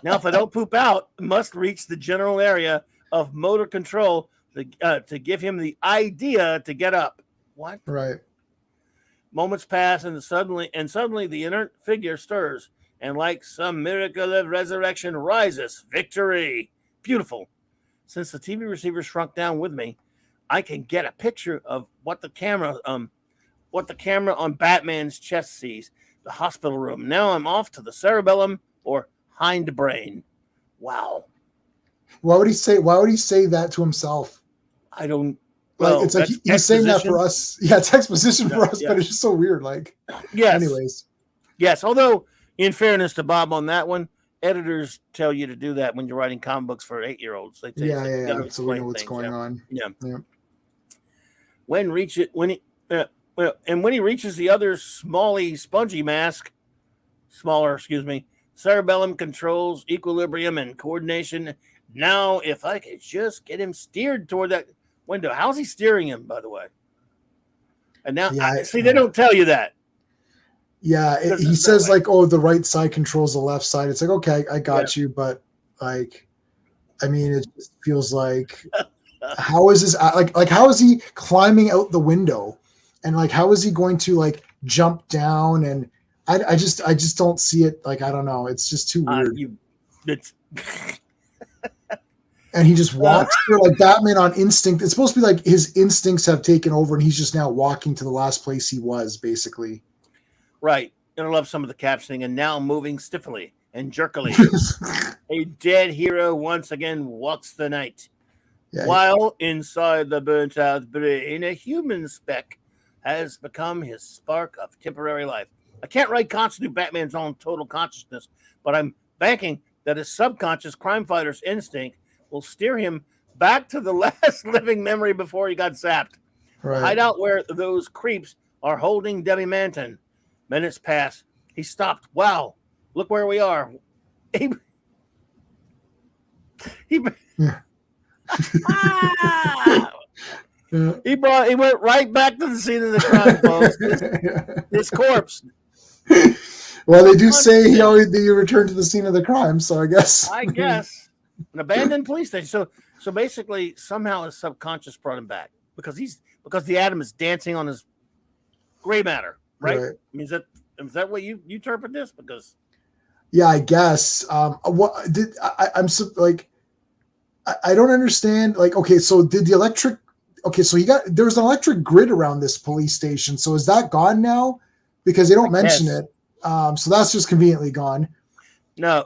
Now, if I don't poop out, must reach the general area of motor control to give him the idea to get up. What? Right. Moments pass, and suddenly the inert figure stirs, and like some miracle of resurrection rises. Victory! Beautiful. Since the TV receiver shrunk down with me, I can get a picture of what the camera on Batman's chest sees. The hospital room. Now I'm off to the cerebellum or hindbrain. Wow. Why would he say that to himself? I don't. Like, Well, it's like he's saying that for us. Yeah, it's exposition for us, but it's just so weird. Like, yes. Anyways. Yes. Although, in fairness to Bob on that one, editors tell you to do that when you're writing comic books for 8-year-olds. They tell Yeah. So we know what's going on. Yeah. Yeah. When he reaches the other spongy mask, cerebellum controls equilibrium and coordination. Now, if I could just get him steered toward that window. How's he steering him, by the way? And now, they don't tell you that. Yeah, he says like, "Oh, the right side controls the left side." It's like, okay, I got you, but like, I mean, it just feels like, how is this like? How is he climbing out the window, and like, how is he going to like jump down? And I just don't see it. Like, I don't know. It's just too weird. And he just walks there like Batman on instinct. It's supposed to be like his instincts have taken over, and he's just now walking to the last place he was, basically. Right. And I love some of the captioning. And now moving stiffly and jerkily, a dead hero once again walks the night. Yeah, while inside the burnt-out brain, a human speck has become his spark of temporary life. I can't write constitute Batman's own total consciousness, but I'm banking that his subconscious crime fighter's instinct will steer him back to the last living memory before he got zapped. Right. Hideout where those creeps are holding Debbie Manton. Minutes pass. He stopped. Wow. Look where we are. He went right back to the scene of the crime, folks. His corpse. Well, they do say he returned to the scene of the crime, so I guess. An abandoned police station. So basically, somehow his subconscious brought him back because the atom is dancing on his gray matter, right? I mean, is that what you interpret this? Because yeah, I guess. I don't understand. Like, okay, so did the electric? Okay, so there was an electric grid around this police station. So is that gone now? Because they don't mention it. So that's just conveniently gone. No,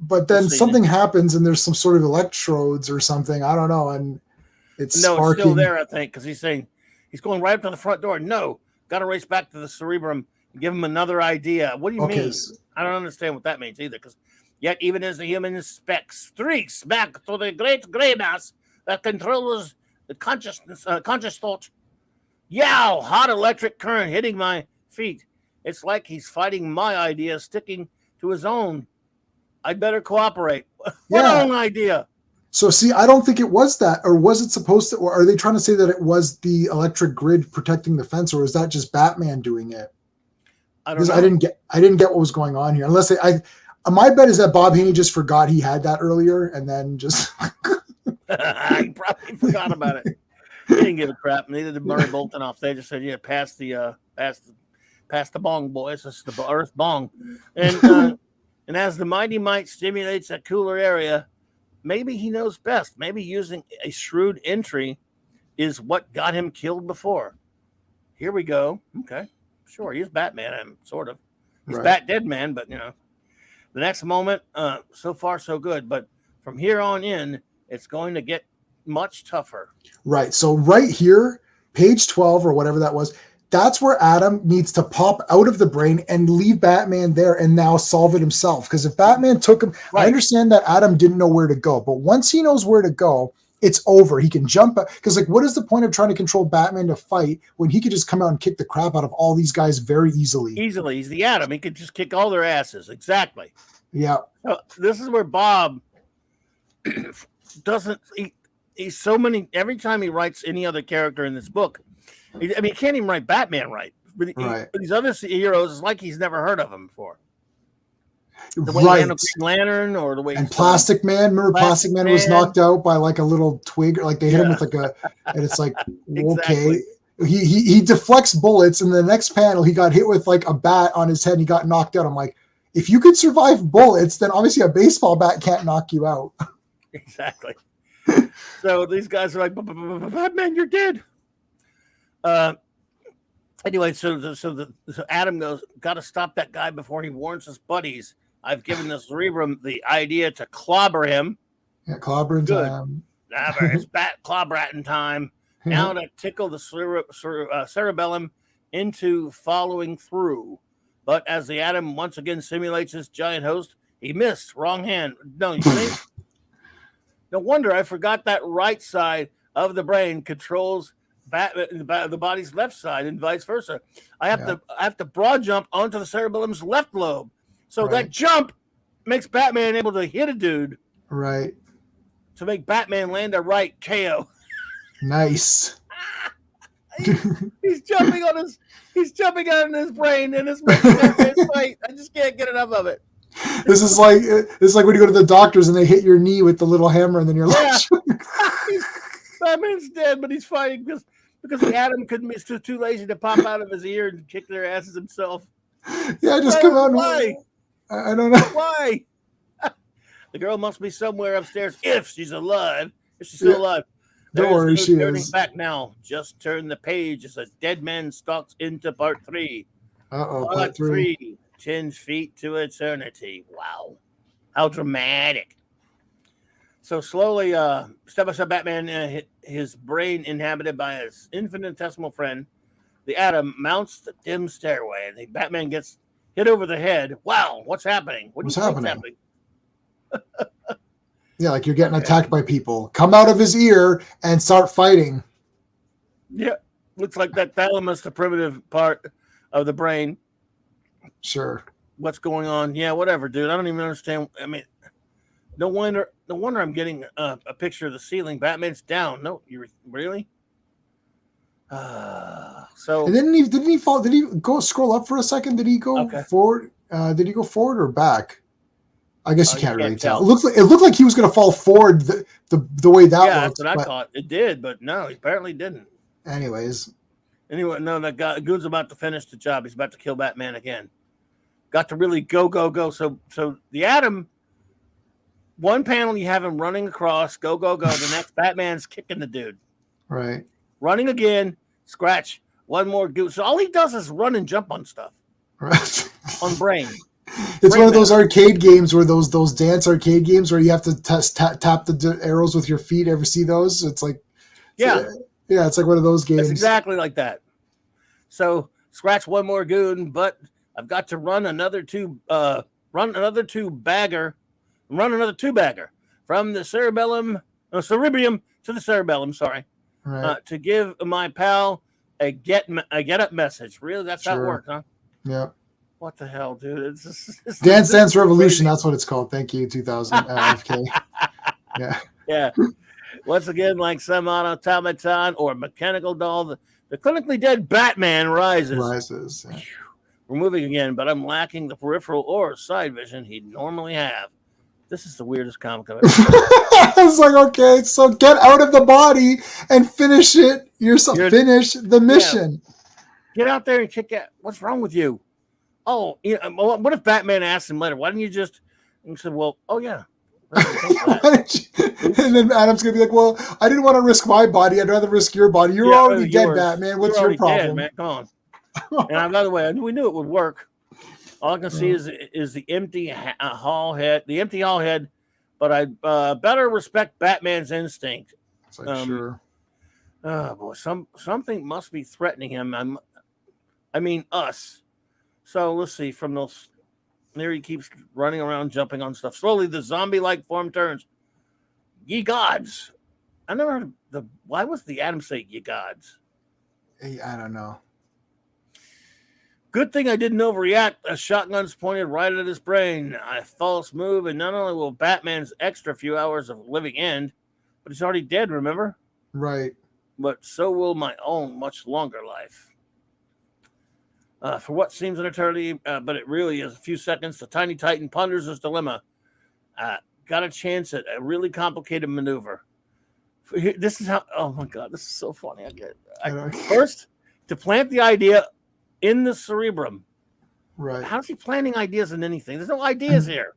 but then We'll see. something happens and there's some sort of electrodes or something. I don't know. And it's No, sparking. it's still there, I think, because he's saying he's going right up to the front door. No, got to race back to the cerebrum and give him another idea. What do you mean? I don't understand what that means either. Because yet, even as the human streaks back to the great gray mass that controls the conscious thought, yow! Hot electric current hitting my feet. It's like he's fighting my idea, sticking to his own. I'd better cooperate. What own idea? So see, I don't think it was that, or was it supposed to, or are they trying to say that it was the electric grid protecting the fence, or was that just Batman doing it? I don't know. I didn't get what was going on here. Unless my bet is that Bob Haney just forgot he had that earlier and then just he probably forgot about it. He didn't give a crap. Neither did Murray Bolton. They just said, "Yeah, pass the bong, boys. This is the Earth bong." And as the mighty might stimulates a cooler area, maybe he knows best. Maybe using a shrewd entry is what got him killed before. Here we go. Okay, sure. He's Batman, sort of. He's Bat Dead Man, but the next moment, so far so good. But from here on in, it's going to get much tougher. Right. So right here, page 12 or whatever that was, that's where Adam needs to pop out of the brain and leave Batman there and now solve it himself. Because if Batman took him, I understand that Adam didn't know where to go, but once he knows where to go, it's over. He can jump out. Because what is the point of trying to control Batman to fight when he could just come out and kick the crap out of all these guys very easily? Easily. He's the Atom. He could just kick all their asses. Exactly. Yeah. So this is where Bob doesn't. He's so many. Every time he writes any other character in this book, he can't even write Batman right. But these other heroes, it's like he's never heard of them before. The way he handled Green Lantern, or the way Plastic Man. Remember, Plastic Man was knocked out by like a little twig, or like they hit him with and it's like okay. He deflects bullets, and the next panel he got hit with like a bat on his head, and he got knocked out. I'm like, if you could survive bullets, then obviously a baseball bat can't knock you out. Exactly. So these guys are like, Batman, you're dead. Anyway, so Adam goes, got to stop that guy before he warns his buddies. I've given the cerebrum the idea to clobber him. Yeah, clobbering time. It's clobberin time. Now to tickle the cerebellum into following through. But as the Atom once again simulates his giant host, he missed. Wrong hand. No, you see? No wonder I forgot that right side of the brain controls the body's left side and vice versa. I have to broad jump onto the cerebellum's left lobe. So that jump makes Batman able to hit a dude. Right. To make Batman land a right KO. Nice. He's jumping on his brain, and it's making Batman's fight. I just can't get enough of it. This is like when you go to the doctors and they hit your knee with the little hammer, and then you're like, Batman's dead, but he's fighting because the Atom couldn't be too lazy to pop out of his ear and kick their asses himself. Yeah, just come out. Why? I don't know why. The girl must be somewhere upstairs if she's alive. If she's still alive. Don't worry, she turning is. Back now. Just turn the page as a dead man stalks into part 3. Part 3. 10 feet to eternity. Wow. How dramatic. So slowly, step by step, Batman, his brain inhabited by his infinitesimal friend, the Atom, mounts the dim stairway. And Batman gets hit over the head. Wow, what's happening? What's happening? Yeah, like you're getting attacked by people. Come out of his ear and start fighting. Yeah, looks like that thalamus, the primitive part of the brain. Sure. What's going on? Yeah, whatever, dude. I don't even understand. I mean, no wonder I'm getting a picture of the ceiling. Batman's down. No, you really? So and didn't he fall? Did he go scroll up for a second? Did he go forward? Did he go forward or back? I guess you can't really tell. It looked like he was going to fall forward the way that looked. Yeah, that's what I thought. It did, but no, he apparently didn't. Anyway, no, that guy Goon's about to finish the job. He's about to kill Batman again. Got to really go. So the Atom, one panel you have him running across, go. The next, Batman's kicking the dude. Right. Running again, scratch. One more Goon. So all he does is run and jump on stuff. Right. On brain. It's one of those arcade games where those dance arcade games where you have to tap the arrows with your feet. Ever see those? It's like, yeah, it's like one of those games. It's exactly like that. So scratch one more goon, but I've got to run another two bagger from the cerebrium to the cerebellum. Sorry, right. To give my pal a get up message. Really, that's how it works, huh? Yeah. What the hell, dude? It's Dance Dance Revolution. That's what it's called. Thank you, 2000 FK. Yeah. Yeah. Once again, like some automaton or mechanical doll, the clinically dead Batman rises. Yeah. We're moving again, but I'm lacking the peripheral or side vision he'd normally have. This is the weirdest comic I've ever seen. It's like, okay, so get out of the body and finish it yourself. Finish the mission. Yeah. Get out there and kick out. What's wrong with you? Oh, what if Batman asked him later? Why didn't you just? And he said, "Well, oh yeah." And then Adam's gonna be like, "Well, I didn't want to risk my body. I'd rather risk your body. You're already dead, Batman. What's your problem?" Dead, man. Come on. And by the way, we knew it would work. All I can see is the empty hall head. The empty hall head. But I better respect Batman's instinct. It's like, sure. Oh boy, something must be threatening him. I mean us. So let's see. From those, there he keeps running around, jumping on stuff. Slowly, the zombie-like form turns. Ye gods! I never heard of why was the Atom say ye gods? I don't know. Good thing I didn't overreact. A shotgun's pointed right at his brain. A false move, and not only will Batman's extra few hours of living end, but he's already dead. Remember? Right. But so will my own much longer life. For what seems an eternity, but it really is a few seconds, the tiny titan ponders his dilemma. Got a chance at a really complicated maneuver. This is how, oh my God, this is so funny. First, to plant the idea in the cerebrum. Right. How's he planting ideas in anything? There's no ideas here.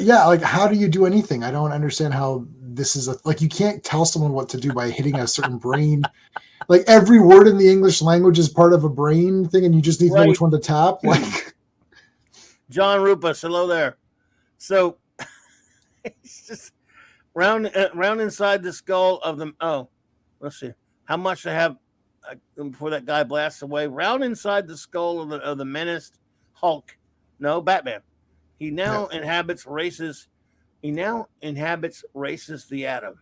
Yeah, like how do you do anything? I don't understand how this is like you can't tell someone what to do by hitting a certain brain. Like every word in the English language is part of a brain thing, and you just need to know which one to tap. Like John Rupus, hello there. So it's just round inside the skull of the. Oh, let's see how much they have before that guy blasts away. Round inside the skull of the menaced Hulk. No, Batman. He now inhabits races. He now inhabits races the Atom.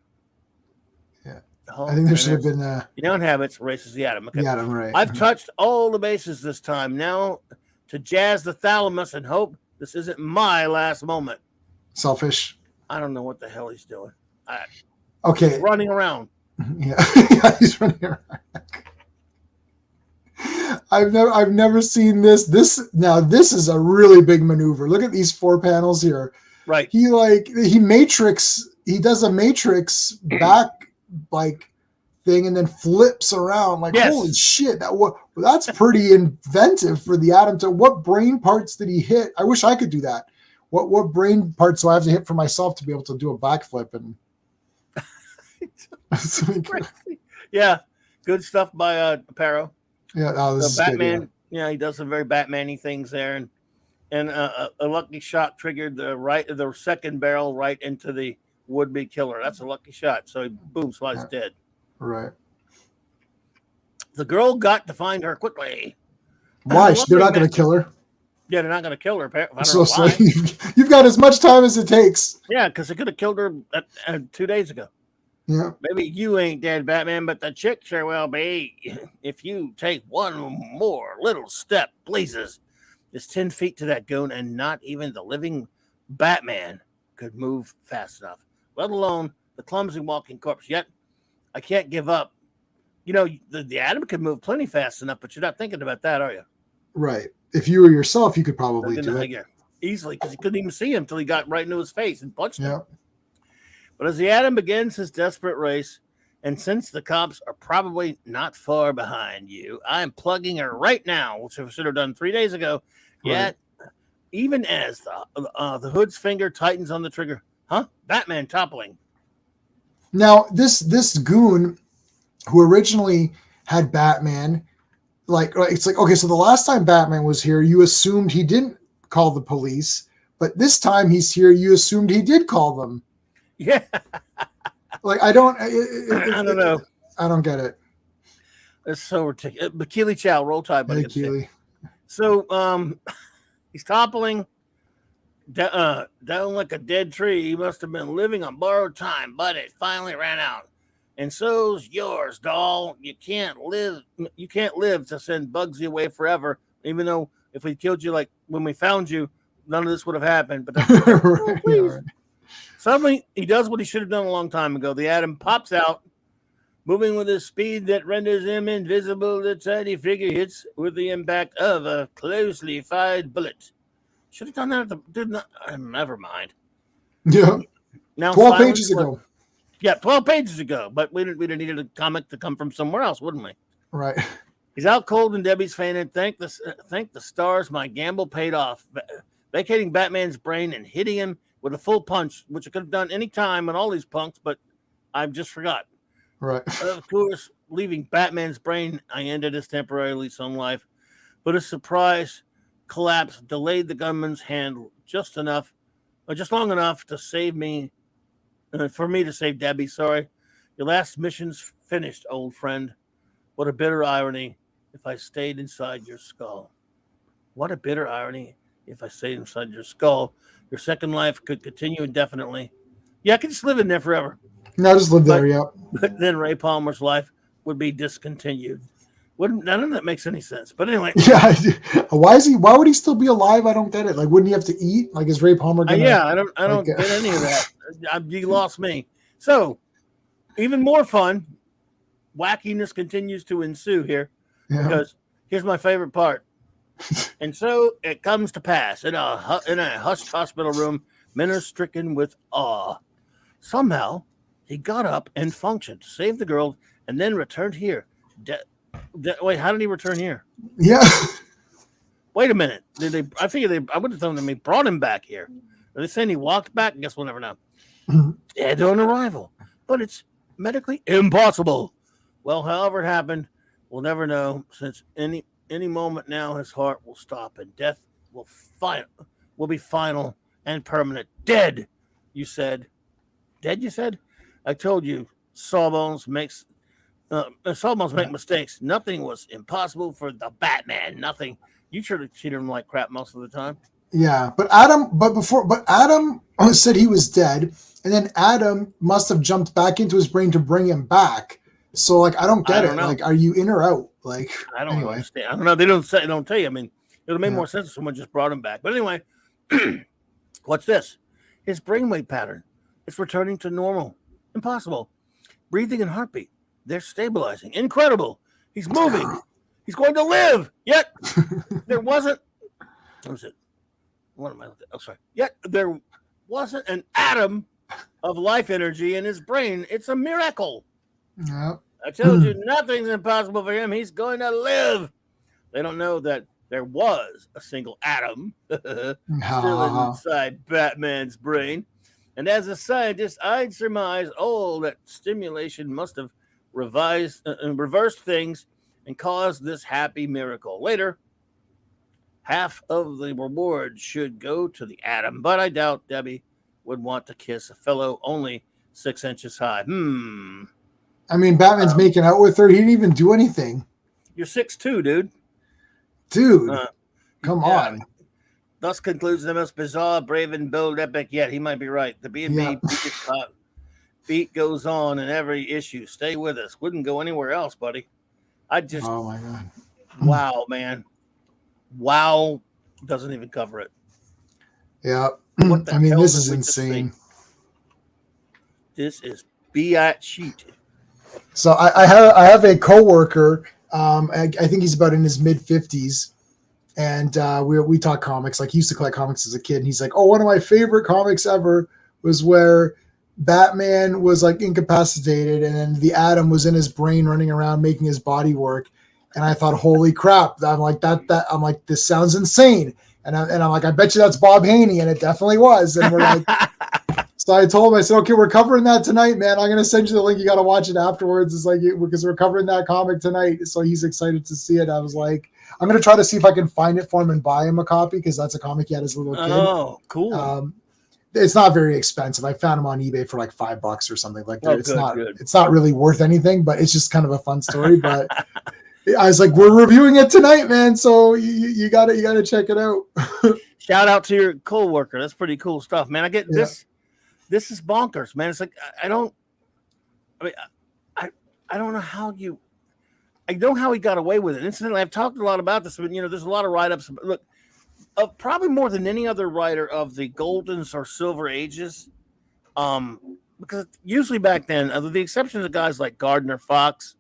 Yeah, I think there should have been. He now inhabits races the Atom. Okay. The Atom, right? I've touched all the bases this time. Now to jazz the thalamus and hope this isn't my last moment. Selfish. I don't know what the hell he's doing. Okay, he's running around. Yeah, he's running around. I've never seen this. This is a really big maneuver. Look at these 4 panels here. Right. He does a matrix back like thing and then flips around like holy shit. That's pretty inventive for the Atom to what brain parts did he hit? I wish I could do that. What brain parts do I have to hit for myself to be able to do a backflip and yeah, good stuff by Paro. Yeah, this is Batman. good, yeah, he does some very Batman-y things there, and a lucky shot triggered the second barrel right into the would-be killer. That's a lucky shot. So he booms while he's dead. Right. The girl got to find her quickly. Why? They're not going to kill her. Yeah, they're not going to kill her. I don't so know why. You've got as much time as it takes. Yeah, because they could have killed her 2 days ago. Yeah. Maybe you ain't dead, Batman, but the chick sure will be. If you take one more little step, pleases. It's 10 feet to that goon, and not even the living Batman could move fast enough, let alone the clumsy walking corpse. Yet, I can't give up. You know, the Atom could move plenty fast enough, but you're not thinking about that, are you? Right. If you were yourself, you could probably do it. Easily, because he couldn't even see him until he got right into his face and punched him. Yeah. But as the Atom begins his desperate race, and since the cops are probably not far behind you, I'm plugging her right now, which I should have done 3 days ago. Right. Yet, even as the hood's finger tightens on the trigger, Batman toppling. Now, this goon who originally had Batman, like it's like, okay, so the last time Batman was here, you assumed he didn't call the police, but this time he's here. You assumed he did call them. Yeah. Like, I don't. I don't know. I don't get it. It's so ridiculous. But Keely Chow, roll tide, buddy. Hey, Keely. So, he's toppling down like a dead tree. He must have been living on borrowed time, but it finally ran out. And so's yours, doll. You can't live to send Bugsy away forever. Even though if we killed you, like when we found you, none of this would have happened. But that's Right, right. Suddenly, he does what he should have done a long time ago. The atom pops out, moving with a speed that renders him invisible. The tiny figure hits with the impact of a closely fired bullet. Should have done that. Never mind. Yeah. Now 12 pages ago. Yeah, 12 pages ago. But we'd have needed a comic to come from somewhere else, wouldn't we? Right. He's out cold and Debbie's fainted. Thank the stars, my gamble paid off. Vacating Batman's brain and hitting him with a full punch, which I could have done any time on all these punks, but I just forgot. Right. Of course, leaving Batman's brain, I ended his temporary lease on life. But a surprise collapse delayed the gunman's hand just long enough to save me, for me to save Debbie. Sorry. Your last mission's finished, old friend. What a bitter irony if I stayed inside your skull. What a bitter irony if I stayed inside your skull. Your second life could continue indefinitely. Yeah, I could just live in there forever. No, just live there, yeah. But then Ray Palmer's life would be discontinued. None of that makes any sense. But anyway. Yeah. Why would he still be alive? I don't get it. Like, wouldn't he have to eat? Like, is Ray Palmer gonna, I don't get any of that. You lost me. So, even more fun, wackiness continues to ensue here. Yeah. Because here's my favorite part. And so it comes to pass in a hushed hospital room, men are stricken with awe. Somehow, he got up and functioned, saved the girl, and then returned here. Wait, how did he return here? Yeah. Wait a minute. I would have thought they brought him back here. Are they saying he walked back? I guess we'll never know. Dead on arrival. But it's medically impossible. Well, however it happened, we'll never know, since any moment now his heart will stop and death will be final and permanent. Dead, you said. Dead, you said? I told you, sawbones make mistakes. Nothing was impossible for the Batman. Nothing. You should have treated him like crap most of the time. Yeah, but Adam said he was dead, and then Adam must have jumped back into his brain to bring him back. So, like, I don't get it. Like, are you in or out? Like, I don't understand. I don't know. They don't tell you. I mean, it would have made more sense if someone just brought him back. But anyway, what's this? His brainwave pattern. It's returning to normal. Impossible. Breathing and heartbeat. They're stabilizing. Incredible. He's moving. He's going to live. Yet there wasn't. What was it? What am I looking at? Oh, sorry. Yet there wasn't an atom of life energy in his brain. It's a miracle. Yeah. I told you nothing's impossible for him. He's going to live. They don't know that there was a single atom still inside Batman's brain. And as a scientist, I'd surmise, that stimulation must have reversed things and caused this happy miracle. Later, half of the reward should go to the atom, but I doubt Debbie would want to kiss a fellow only 6 inches high. I mean, Batman's making out with her. He didn't even do anything. You're 6'2", dude. Dude, come on. Thus concludes the most bizarre, brave, and bold epic yet. He might be right. The B&B beat goes on in every issue. Stay with us. Wouldn't go anywhere else, buddy. Oh, my God. Wow, man. Wow doesn't even cover it. Yeah. I mean, this is insane. This is B.I. sheet. So I have a coworker. I think he's about in his mid-50s, and we talk comics. Like, he used to collect comics as a kid, and he's like, "Oh, one of my favorite comics ever was where Batman was like incapacitated, and then the atom was in his brain, running around making his body work." And I thought, "Holy crap!" I'm like, I'm like, this sounds insane. And I'm like, I bet you that's Bob Haney, and it definitely was. And we're like, So I told him, I said, okay, we're covering that tonight, man. I'm going to send you the link. You got to watch it afterwards. It's like, because we're covering that comic tonight. So he's excited to see it. I was like, I'm going to try to see if I can find it for him and buy him a copy, because that's a comic he had as a little kid. Oh, cool. It's not very expensive. I found him on eBay for like $5 or something like that. Oh, It's not really worth anything, but it's just kind of a fun story. But I was like, we're reviewing it tonight, man. So you gotta check it out. Shout out to your co-worker. That's pretty cool stuff, man. I get this. This is bonkers, man. It's like I don't know how he got away with it. Incidentally, I've talked a lot about this, but there's a lot of write-ups. Look, probably more than any other writer of the golden or silver ages, because usually back then, with the exception of guys like Gardner Fox,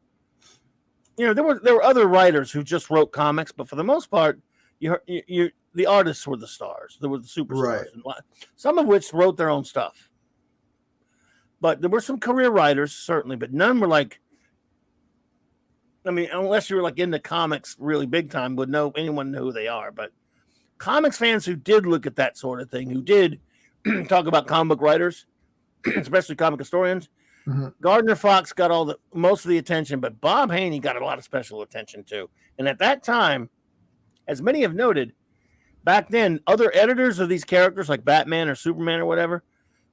there were other writers who just wrote comics, but for the most part, the artists were the stars. There were the superstars, right. Some of which wrote their own stuff. But there were some career writers, certainly, but none were like, unless you were like into comics really big time, anyone know who they are. But comics fans who did look at that sort of thing, who did talk about comic book writers, especially comic historians, Gardner Fox got most of the attention, but Bob Haney got a lot of special attention too. And at that time, as many have noted, back then, other editors of these characters like Batman or Superman or whatever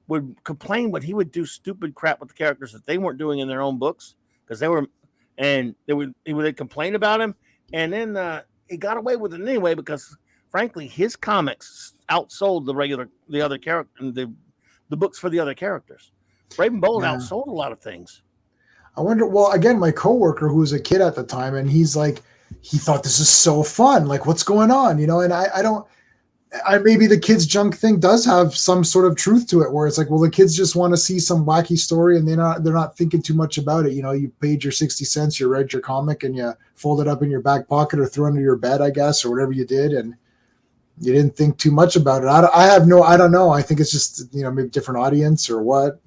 would complain when he would do stupid crap with the characters that they weren't doing in their own books, because they'd complain about him, and then he got away with it anyway because, frankly, his comics outsold the other character, the books for the other characters. Brave and Bold outsold a lot of things. I wonder. Well, again, my coworker who was a kid at the time, and he's like, he thought this is so fun. Like, what's going on? And I don't. Maybe the kids junk thing does have some sort of truth to it, where it's like, well, the kids just want to see some wacky story, and they're not thinking too much about it. You paid your 60 cents, you read your comic, and you fold it up in your back pocket or throw under your bed, I guess, or whatever you did, and you didn't think too much about it. I don't know. I think it's just maybe different audience or what.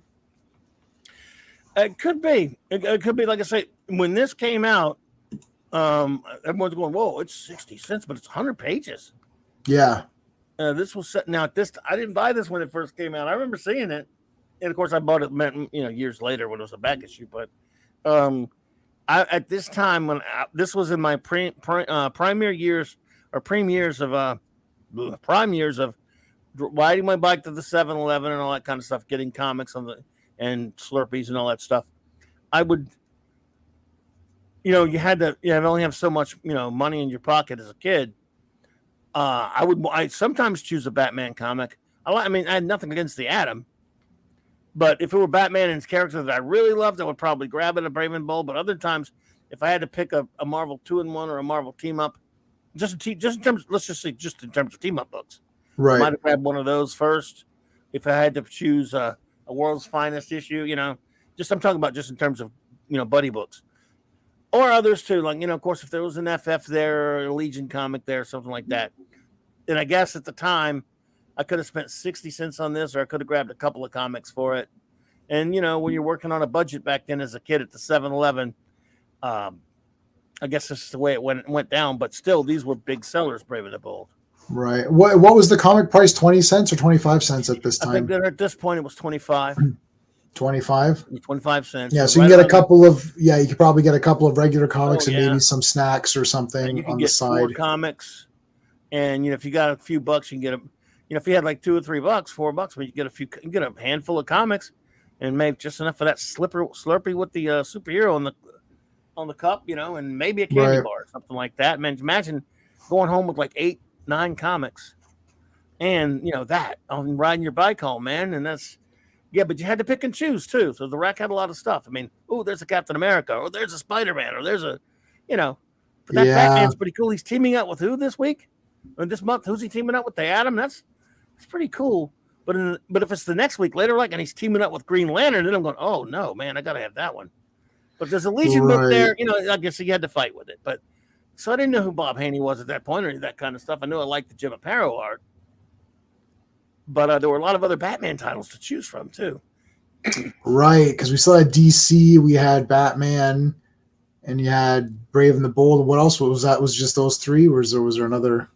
It could be. It could be. Like I say, when this came out, everyone's going, "Whoa, it's 60 cents, but it's 100 pages." Yeah. This was set now. I didn't buy this when it first came out. I remember seeing it, and of course, I bought it years later when it was a back issue. But at this time, this was in my prime years of riding my bike to the 7-Eleven and all that kind of stuff, getting comics and Slurpees and all that stuff. I would, you only have so much money in your pocket as a kid. I sometimes choose a Batman comic. I had nothing against the Atom, but if it were Batman and his character that I really loved, I would probably grab it at Brave and Bold. But other times, if I had to pick a Marvel 2-in-1 or a Marvel team up, just in terms of team up books, right? I might have grabbed one of those first. If I had to choose a World's Finest issue, I'm talking about just in terms of buddy books. Or others too, like, of course, if there was an FF there or a Legion comic there, something like that. And I guess at the time, I could have spent 60 cents on this, or I could have grabbed a couple of comics for it. And, when you're working on a budget back then as a kid at the 7-Eleven, I guess that's the way it went down. But still, these were big sellers, Brave and the Bold. Right. What was the comic price, 20 cents or 25 cents at this time? I think that at this point, it was 25. 25 cents. Yeah, so you can get you could probably get a couple of regular comics and maybe some snacks or something on the side. 4 comics, and if you got a few bucks, you can get them. If you had like $2 or $3, $4, but you get a handful of comics, and maybe just enough for that Slurpee with the superhero on the cup, and maybe a candy bar or something like that. Man, imagine going home with like 8, 9 comics, and that on riding your bike home, man, and that's. Yeah, but you had to pick and choose too. So the rack had a lot of stuff. There's a Captain America, or there's a Spider-Man, or there's a, but that Batman's pretty cool. He's teaming up with who this week? Or this month? Who's he teaming up with? The Atom? That's pretty cool. But if it's the next week later, and he's teaming up with Green Lantern, then I'm going, oh no, man, I gotta have that one. But if there's a Legion book there, I guess you had to fight with it. But so I didn't know who Bob Haney was at that point or any of that kind of stuff. I knew I liked the Jim Aparo art. But there were a lot of other Batman titles to choose from, too. Right, because we still had DC, we had Batman, and you had Brave and the Bold. What else was that? Was just those 3? Or was there another?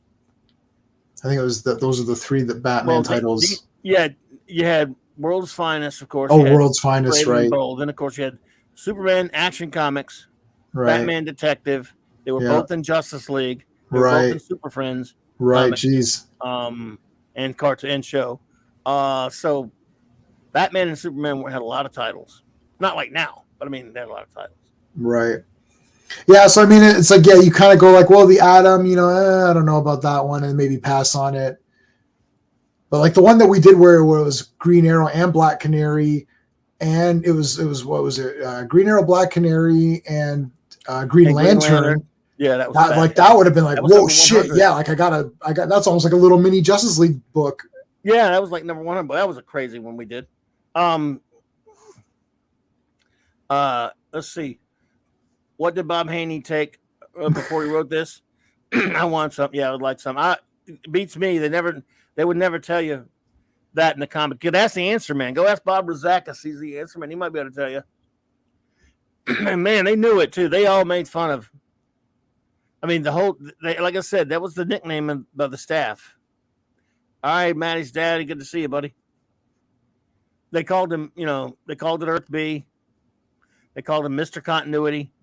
I think it was those are the 3 Batman titles. Yeah, you had World's Finest, of course. Oh, you had World's Finest, Brave and right? Bold. Then, of course, you had Superman Action Comics, Right. Batman Detective. They were Yeah. both in Justice League. They were both in Right. Super Friends. Right. comics, Jeez. and cartoon and show. So Batman and Superman had a lot of titles. Not like now, but I mean, they had a lot of titles. Right. Yeah. So I mean, it's like, yeah, you kind of go like, well, the Atom, I don't know about that one, and maybe pass on it. But like the one that we did where it was Green Arrow and Black Canary, and it was what was it? Green Arrow, Black Canary, and Green Lantern. Yeah, that was that would have been like, whoa, shit, 100. yeah, like I got that's almost like a little mini Justice League book. Yeah, that was like number 100, but that was a crazy one we did. Let's see. What did Bob Haney take before he wrote this? I want some. Yeah, I would like some. It beats me. They would never tell you that in the comic. Go ask the answer man. Go ask Bob Rozakis. He's the answer man. He might be able to tell you. And man, they knew it too. They all made fun of. I mean, like I said, that was the nickname of the staff. All right, Maddie's daddy. Good to see you, buddy. They called him, they called it Earth B. They called him Mr. Continuity.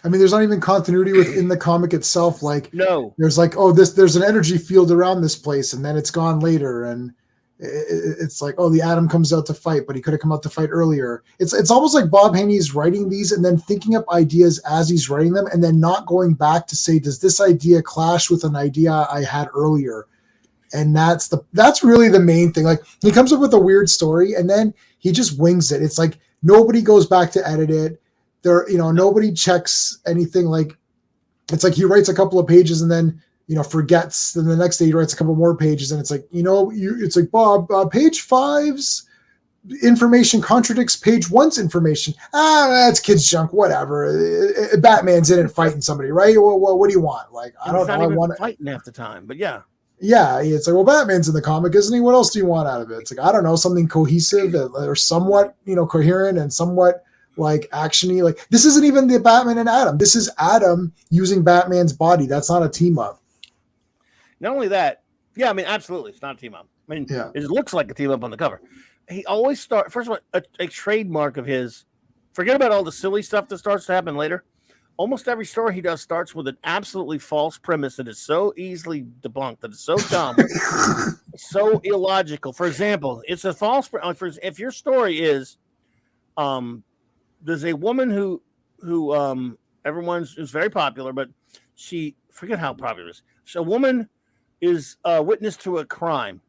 I mean, there's not even continuity within the comic itself. Like, no, there's like, there's an energy field around this place, and then it's gone later, and it's like, the Atom comes out to fight, but he could have come out to fight earlier. It's almost like Bob Haney's writing these and then thinking up ideas as he's writing them, and then not going back to say, does this idea clash with an idea I had earlier? And that's really the main thing. Like, he comes up with a weird story, and then he just wings it. It's like nobody goes back to edit it. Nobody checks anything. Like, it's like he writes a couple of pages and then forgets. Then the next day he writes a couple more pages, and it's like, it's like, Bob, page 5's information contradicts page 1's information. That's kids junk. Whatever. Batman's in it fighting somebody, right? Well, what do you want? Like, I don't know. I want fighting half the time, but yeah. Yeah, it's like, well, Batman's in the comic, isn't he? What else do you want out of it? It's like, I don't know, something cohesive or somewhat, coherent and somewhat like actiony. Like, this isn't even the Batman and Atom. This is Atom using Batman's body. That's not a team up. Not only that, yeah, I mean, absolutely, it's not a team up. I mean, yeah. It looks like a team up on the cover. He always first of all, a trademark of his. Forget about all the silly stuff that starts to happen later. Almost every story he does starts with an absolutely false premise that is so easily debunked, that is so dumb, so illogical. For example, it's a false. If your story is, there's a woman who who's very popular, but she forget how popular it is. So a woman is a witness to a crime.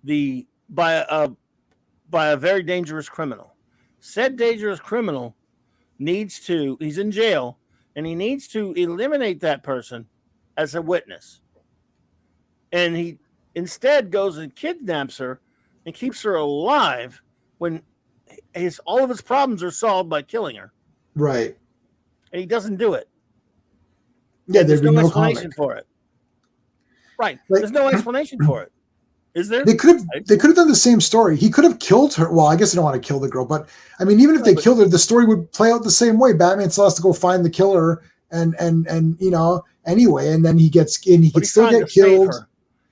By a very dangerous criminal. Said dangerous criminal he's in jail, and he needs to eliminate that person as a witness. And he instead goes and kidnaps her and keeps her alive when all of his problems are solved by killing her. Right. And he doesn't do it. Yeah, there's no explanation comic for it. Right. There's no explanation for it. Is there? They could have done the same story. He could have killed her. Well, I guess I don't want to kill the girl, but I mean, even if they killed her, the story would play out the same way. Batman still has to go find the killer, and anyway, and then he gets in. He can still get killed.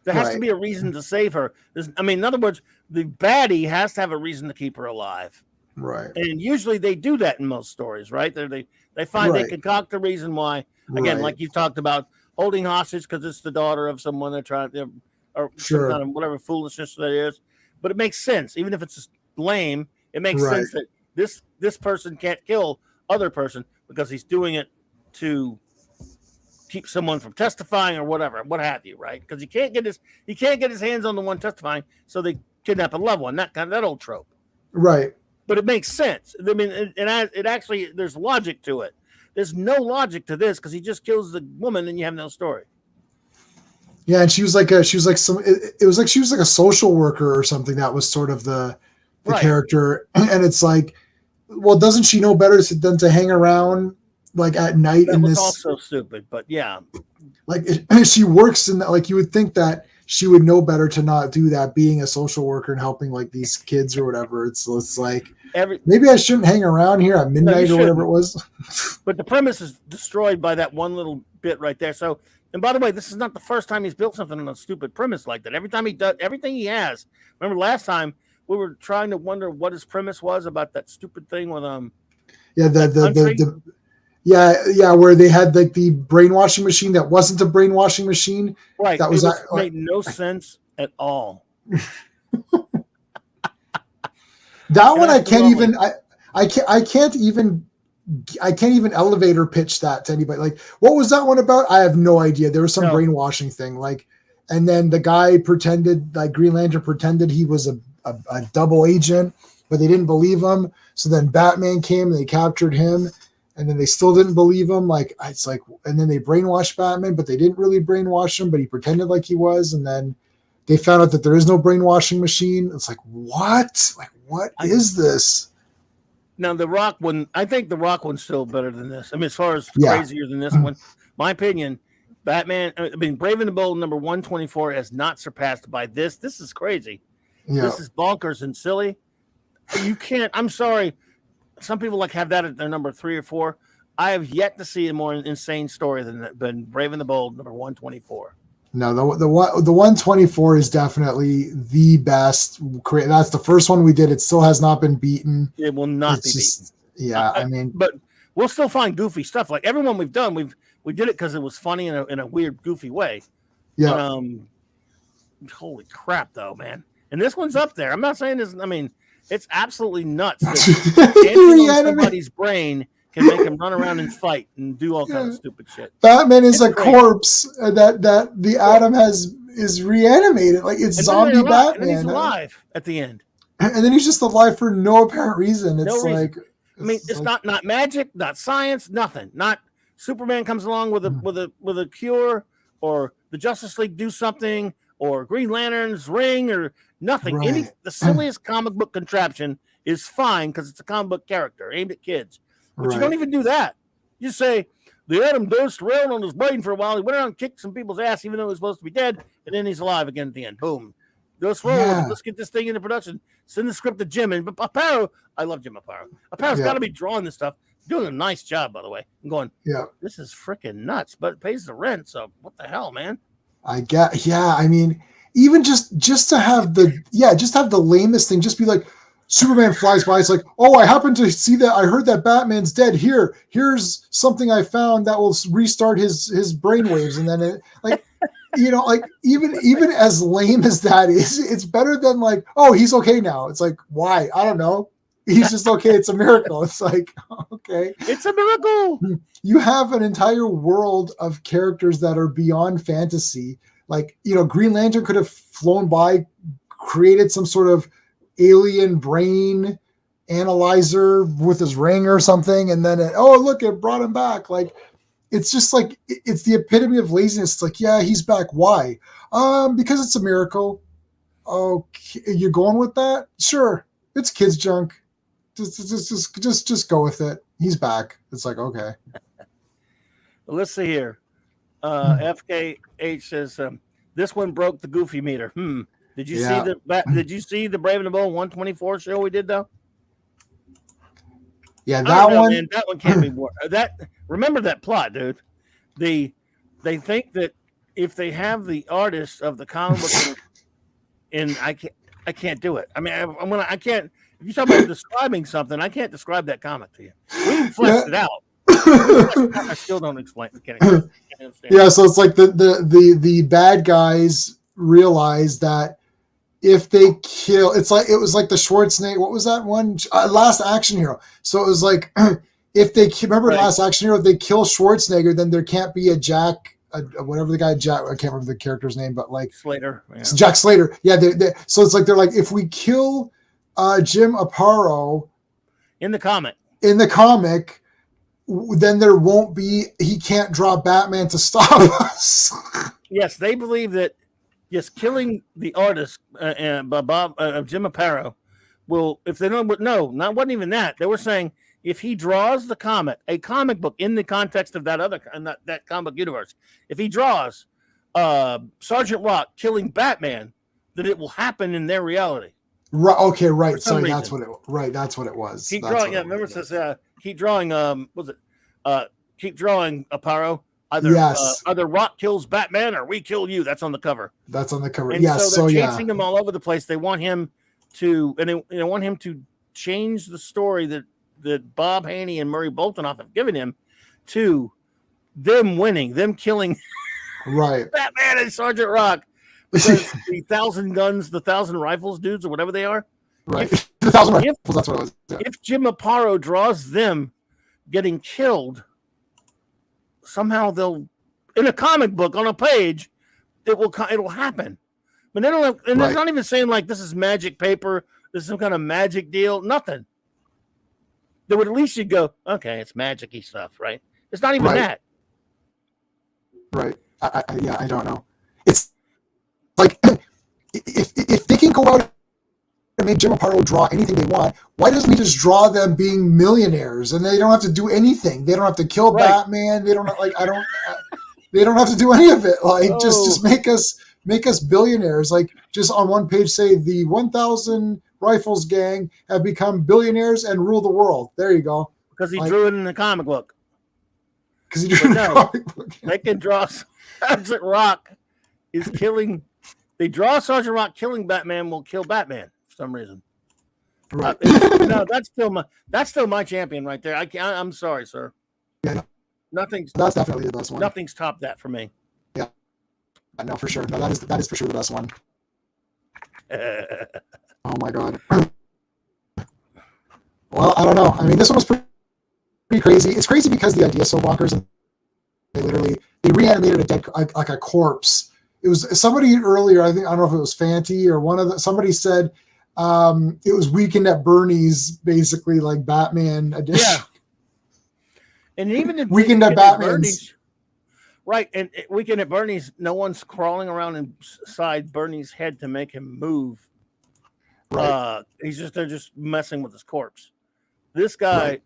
There has to be a reason to save her. In other words, the baddie has to have a reason to keep her alive. Right. And usually they do that in most stories, right? They find they concoct a reason why. Again, like you talked about, holding hostage because it's the daughter of someone they're trying to. Or some kind of whatever foolishness that is, but it makes sense. Even if it's lame, it makes sense that this person can't kill other person because he's doing it to keep someone from testifying or whatever, what have you, right? Because he can't get his hands on the one testifying, so they kidnap a loved one. That old trope, right? But it makes sense. I mean, it actually there's logic to it. There's no logic to this because he just kills the woman and you have no story. Yeah, and she was like a social worker or something. That was sort of the character, and it's like, well, doesn't she know better than to hang around like at night in this? Also stupid, but yeah, like she works in that. Like you would think that she would know better to not do that, being a social worker and helping like these kids or whatever. It's like maybe I shouldn't hang around here at midnight or whatever it was. But the premise is destroyed by that one little bit right there. So And by the way, this is not the first time he's built something on a stupid premise like that. Every time he does, everything he has. Remember last time we were trying to wonder what his premise was about that stupid thing with Yeah, where they had like the brainwashing machine that wasn't a brainwashing machine. Right. That was made no sense at all. That one I can't even I can't even elevator pitch that to anybody. Like, what was that one about? I have no idea. There was some brainwashing thing, like, and then the guy pretended, like Green Lantern pretended he was a double agent, but they didn't believe him. So then Batman came and they captured him, and then they still didn't believe him. Like, it's like, and then they brainwashed Batman, but they didn't really brainwash him, but he pretended like he was, and then they found out that there is no brainwashing machine. It's like, what? Like, what is this? Now, the Rock one, I think the Rock one's still better than this. I mean, as far as crazier than this one, my opinion, Batman, I mean, Brave and the Bold number 124 is not surpassed by this. This is crazy. Yeah. This is bonkers and silly. You can't, I'm sorry. Some people like have that at their number 3 or 4. I have yet to see a more insane story than Brave and the Bold number 124. No, the 124 is definitely the best. That's the first one we did. It still has not been beaten. It will not be beaten. Yeah, I mean, but we'll still find goofy stuff. Like everyone we've done, we did it because it was funny in a weird, goofy way. Yeah. Holy crap, though, man! And this one's up there. I'm not saying this. I mean, it's absolutely nuts. That somebody's brain can make him run around and fight and do all kinds of stupid shit. Batman is a corpse that the Atom is reanimated. Like, it's zombie Batman. And he's alive at the end. And then he's just alive for no apparent reason. It's like, I mean, it's not magic, not science, nothing. Not Superman comes along with a cure, or the Justice League do something, or Green Lantern's ring, or nothing. Right. The silliest comic book contraption is fine because it's a comic book character aimed at kids. But you don't even do that. You say the Atom dosed around on his brain for a while. He went around and kicked some people's ass, even though he was supposed to be dead, and then he's alive again at the end. Boom. Let's roll. Yeah. Let's get this thing into production. Send the script to Jim. And Aparo, I love Jim Aparo. Aparo's got to be drawing this stuff. Doing a nice job, by the way. I'm going, this is freaking nuts, but it pays the rent. So what the hell, man? I mean, even just to have the lamest thing, just be like, Superman flies by. It's like, oh, I happen to see that. I heard that Batman's dead. Here's something I found that will restart his brainwaves. And then it, like, like even as lame as that is, it's better than like, oh, he's okay now. It's like, why? I don't know. He's just okay. It's a miracle. It's like, okay, it's a miracle. You have an entire world of characters that are beyond fantasy. Like, Green Lantern could have flown by, created some sort of alien brain analyzer with his ring or something, and then it brought him back. Like, it's just like, it's the epitome of laziness. It's like, yeah, he's back. Why? Because it's a miracle. Okay, you're going with that? Sure, it's kids junk. Just go with it. He's back. It's like, okay. Well, let's see here. FKH says this one broke the goofy meter. Did you see the Brave and the Bold 124 show we did though? Yeah, that one. Man, that one can't be more. Remember that plot, dude. They think that if they have the artist of the comic book, and I can't do it. I mean, I can't. If you talk about describing something, I can't describe that comic to you. We fleshed it out. I still don't explain. Can't understand. Yeah, so it's like the bad guys realize that if they kill, it was like the Schwarzenegger. What was that one? Last Action Hero. So it was like, if they remember Last Action Hero, if they kill Schwarzenegger, then there can't be a Jack, whatever the guy Jack. I can't remember the character's name, but like Slater. Yeah. Jack Slater. Yeah. So it's like they're like, if we kill Jim Aparo in the comic, then there won't be. He can't draw Batman to stop us. Yes, they believe that. Yes, killing the artist, Jim Aparo, will, if they don't, wasn't even that. They were saying if he draws a comic book in the context of that comic book universe, if he draws Sergeant Rock killing Batman, that it will happen in their reality. Right. Okay. Right. Sorry. That's what it. Right. That's what it was. Keep drawing. Yeah. Remember, it says keep drawing. Keep drawing Aparo. either Rock kills Batman or we kill you. That's on the cover. That's on the cover. And Yes. so they're chasing him all over the place. They want him to, and they want him to change the story that Bob Haney and Murray Boltinoff have given him to them winning, them killing right Batman and Sergeant Rock, because the 1,000 guns, the 1,000 rifles dudes or whatever they are. Right. The 1,000 rifles, that's what it was. Yeah. If Jim Aparo draws them getting killed, somehow they'll, in a comic book on a page, it'll happen. But they don't have, and they're not even saying like this is magic paper, this is some kind of magic deal, nothing. They would at least you'd go, okay, it's magic-y stuff, right? It's not even that. Right. I don't know. It's like if they can go out and make Jim Aparo draw anything they want, why doesn't he just draw them being millionaires and they don't have to do anything? They don't have to kill Batman. They don't they don't have to do any of it. Like just make us billionaires. Like just on one page say the 1,000 Rifles gang have become billionaires and rule the world. There you go. Because he drew it in the comic book. Because he drew it in the comic book. They can draw Sergeant Rock is killing. They draw Sergeant Rock killing Batman will kill Batman for some reason. Right. No, that's still my champion right there. I'm sorry, sir. Yeah. Nothing's. That's definitely the best one. Nothing's topped that for me. Yeah. I know for sure. No, that is for sure the best one. Oh my god. Well, I don't know. I mean, this one was pretty crazy. It's crazy because the idea is so bonkers, and they reanimated a dead like a corpse. It was somebody earlier. I don't know if it was Fanty or somebody said it was Weekend at Bernie's, basically like Batman edition. Yeah. And even in Weekend at Batman's. Right, and Weekend at Bernie's, no one's crawling around inside Bernie's head to make him move. Right. They're just messing with his corpse. This guy,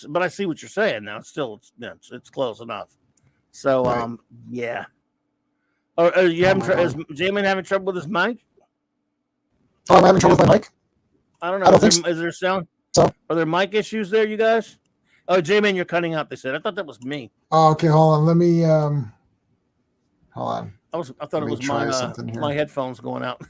but I see what you're saying now. It's close enough. So, yeah. Are you is J-Man having trouble with his mic? Oh, I'm having trouble with my mic? I don't know. Is there sound? So? Are there mic issues there, you guys? Oh, J-Man, you're cutting out, they said. I thought that was me. Oh, okay, hold on. Let me hold on. I thought it was my headphones going out.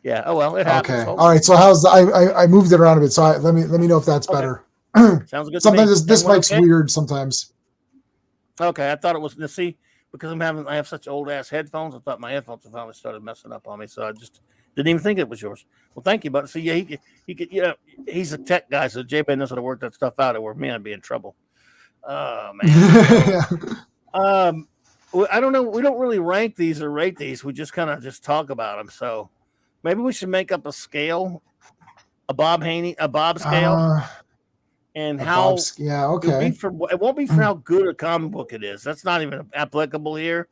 Yeah. Oh well, it happens. Okay. All right. So I moved it around a bit. So let me know if that's better. Sounds good. Sometimes this mic's weird. Sometimes. Okay, I thought it was. See, because I have such old ass headphones. I thought my headphones have finally started messing up on me. So I just didn't even think it was yours. Well, thank you, but see, yeah, he could. You know, he's a tech guy, so J-Man knows how to work that stuff out. Or me, I'd be in trouble. Oh man. I don't know. We don't really rank these or rate these. We just kind of just talk about them. So maybe we should make up a scale, a Bob scale, and how. Okay. It won't be for how good a comic book it is. That's not even applicable here,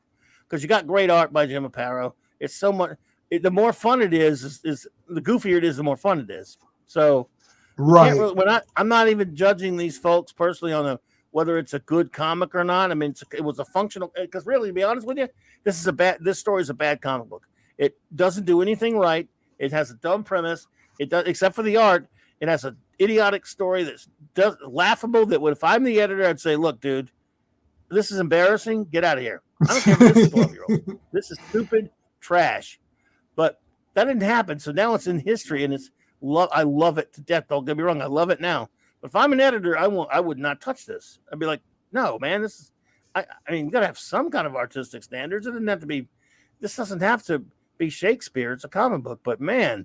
because you got great art by Jim Aparo. It's so much. The more fun it is the goofier it is, the more fun it is. So, right. I'm not even judging these folks personally on whether it's a good comic or not. I mean, it was a functional, because really, to be honest with you, this story is a bad comic book. It doesn't do anything right. It has a dumb premise. It does, except for the art. It has an idiotic story that's laughable. That if I'm the editor, I'd say, "Look, dude, this is embarrassing. Get out of here. I don't care if this is 12-year-old. This is stupid trash." But that didn't happen. So now it's in history, and I love it to death. Don't get me wrong, I love it now. But if I'm an editor, I would not touch this. I'd be like, no, man, I mean, you gotta have some kind of artistic standards. It doesn't have to be. This doesn't have to be Shakespeare. It's a comic book, but man,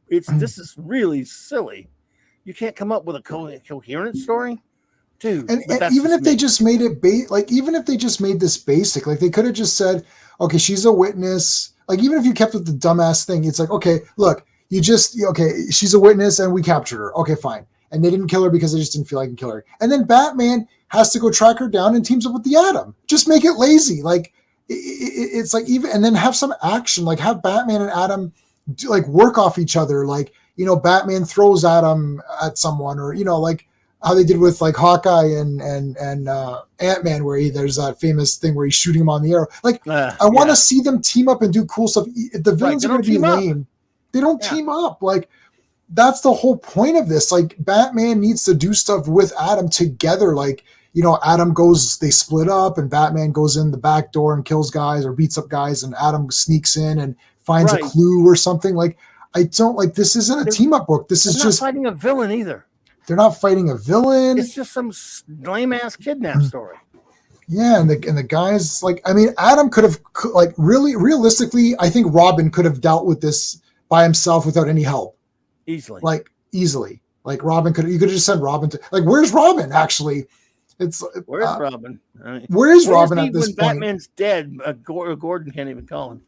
this is really silly. You can't come up with a coherent story, dude. And even if they just made it even if they just made this basic, like they could have just said, okay, she's a witness. Like, even if you kept with the dumbass thing, it's like, okay, look, she's a witness and we captured her. Okay, fine. And they didn't kill her because they just didn't feel like killing her. And then Batman has to go track her down and teams up with the Atom. Just make it lazy. Like, it's like, even, and then have some action, like have Batman and Atom work off each other. Like, Batman throws Atom at someone, or, like how they did with like Hawkeye and Ant-Man, where there's that famous thing where he's shooting him on the arrow. Like, I want to see them team up and do cool stuff. The villains are going to be lame. They don't team up. Like, that's the whole point of this. Like, Batman needs to do stuff with Atom together. Like, Adam goes, they split up, and Batman goes in the back door and kills guys or beats up guys, and Adam sneaks in and finds a clue or something. Like, I don't like, this isn't a team up book. This is just fighting a villain either. They're not fighting a villain. It's just some lame ass kidnap story. Yeah, and the guys, like, I mean, Adam could have, like, really realistically, I think Robin could have dealt with this by himself without any help. Easily. Like Robin you could have just sent Robin to, like, where's Robin actually? Where's Robin? Where's Robin at this when point? Batman's dead, Gordon can't even call him.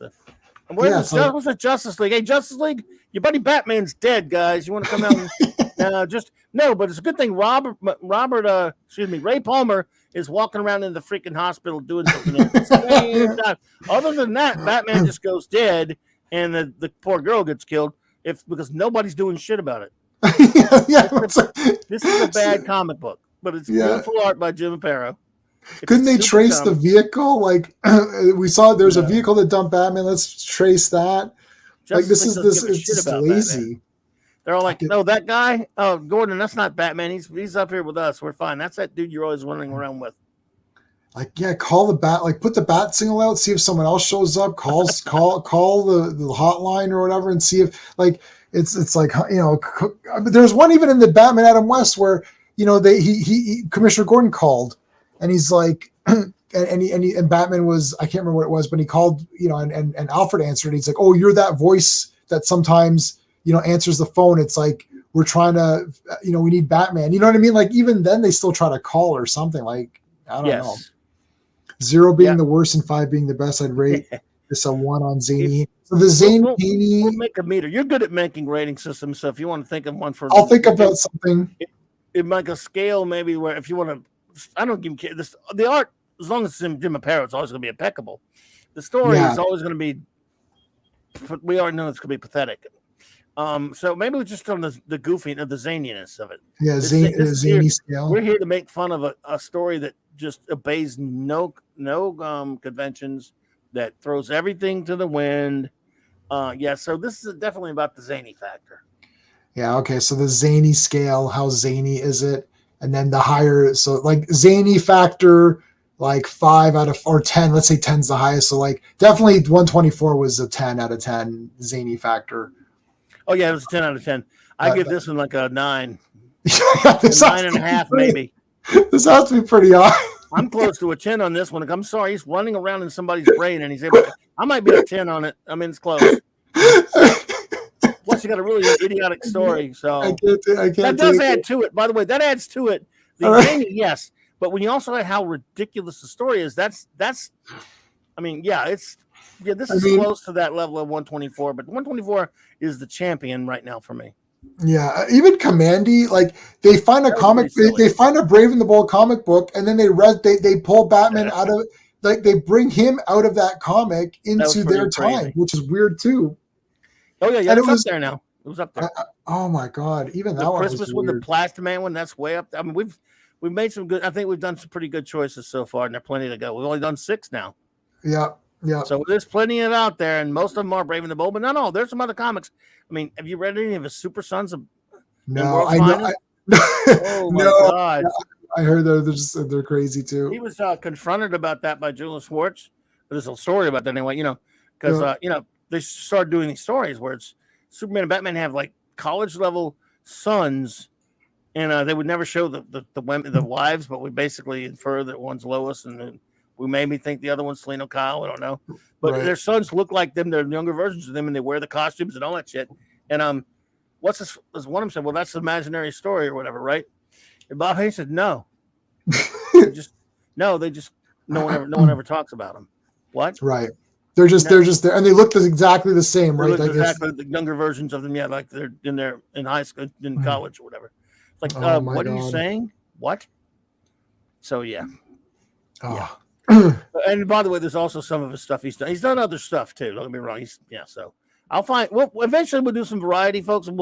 Where's the Justice League? Hey, Justice League, your buddy Batman's dead, guys. You want to come out? And, but it's a good thing Ray Palmer is walking around in the freaking hospital doing something. Other than that, Batman just goes dead, and the poor girl gets killed because nobody's doing shit about it. This is a bad comic book, but it's beautiful art by Jim Aparo. Couldn't they trace the vehicle? Like, we saw there's a vehicle that dumped Batman. Let's trace that. Like, this is it's just lazy. Batman. They're all like, no, that guy, Gordon, that's not Batman. He's up here with us. We're fine. That's that dude you're always running around with. Like, yeah, call the bat, like, put the bat signal out, see if someone else shows up, call the hotline or whatever, and see if, like, it's like, there's one even in the Batman Adam West where, Commissioner Gordon called, and he's like, and Batman was, I can't remember what it was, but he called, and Alfred answered, and he's like, oh, you're that voice that sometimes, answers the phone. It's like, we're trying to, we need Batman. You know what I mean? Like, even then they still try to call or something. Like, I don't know. 0 being the worst and 5 being the best. I'd rate this a 1 on Zany. So the Zany, we'll make a meter. You're good at making rating systems. So if you want to think of one I'll think about something. It make a scale maybe where if you want to, I don't give this the art as long as it's in Jim Aparo, it's always going to be impeccable. The story is always going to be. We already know it's going to be pathetic. So maybe we're just on the goofy of the zaniness of it. Yeah, zany scale. We're here to make fun of a story that just obeys no conventions, that throws everything to the wind. So this is definitely about the zany factor. Yeah, okay. So the zany scale, how zany is it? And then the higher, so like zany factor, like 5 out of or 10. Let's say 10's the highest. So like definitely 124 was a 10 out of 10 zany factor. Oh yeah, it was a 10 out of 10. I give this one like a 9. 9.5 maybe. This has to be pretty high. I'm close to a 10 on this one. I'm sorry, he's running around in somebody's brain, and he's able. I might be a 10 on it. I mean, it's close. Plus, you got a really idiotic story, so I can't that does add to it. By the way, that adds to it. The zany, yes, but when you also add how ridiculous the story is, that's. I mean, this is close to that level of 124, but 124 is the champion right now for me. Yeah, even Commandy, like they find a comic, they find a Brave and the Bold comic book, and then they pull Batman out of, like they bring him out of that comic into their time, which is weird too. Oh yeah, it was up there now. It was up there. Oh my god, even that one Christmas was one, weird. The Plastiman one, that's way up there. I mean, we've made some good. I think we've done some pretty good choices so far, and there are plenty to go. We've only done 6 now. Yeah. So there's plenty of it out there, and most of them are Brave and the Bold, but not all. There's some other comics. I mean, have you read any of his Super Sons of? No, I know. Oh my god! I heard they're crazy too. He was confronted about that by Julian Schwartz. There's a story about that anyway. Because they started doing these stories where it's Superman and Batman have like college level sons, and they would never show the women, the wives, but we basically infer that one's Lois, and then we maybe think the other one's Selena Kyle. I don't know, but their sons look like them. They're younger versions of them, and they wear the costumes and all that shit. And what's this? As one of them said, well, that's the imaginary story or whatever, right? And Bob Haney said, no, they just no one ever talks about them. What? Right. They're just there, and they look exactly the same, right? Like exactly the younger versions of them, like they're in high school, in college or whatever. It's like, what are you saying? What? So yeah. Oh. Yeah. And by the way, there's also some of his stuff he's done. He's done other stuff too. Don't get me wrong. So I'll find. Well, eventually we'll do some variety, folks, and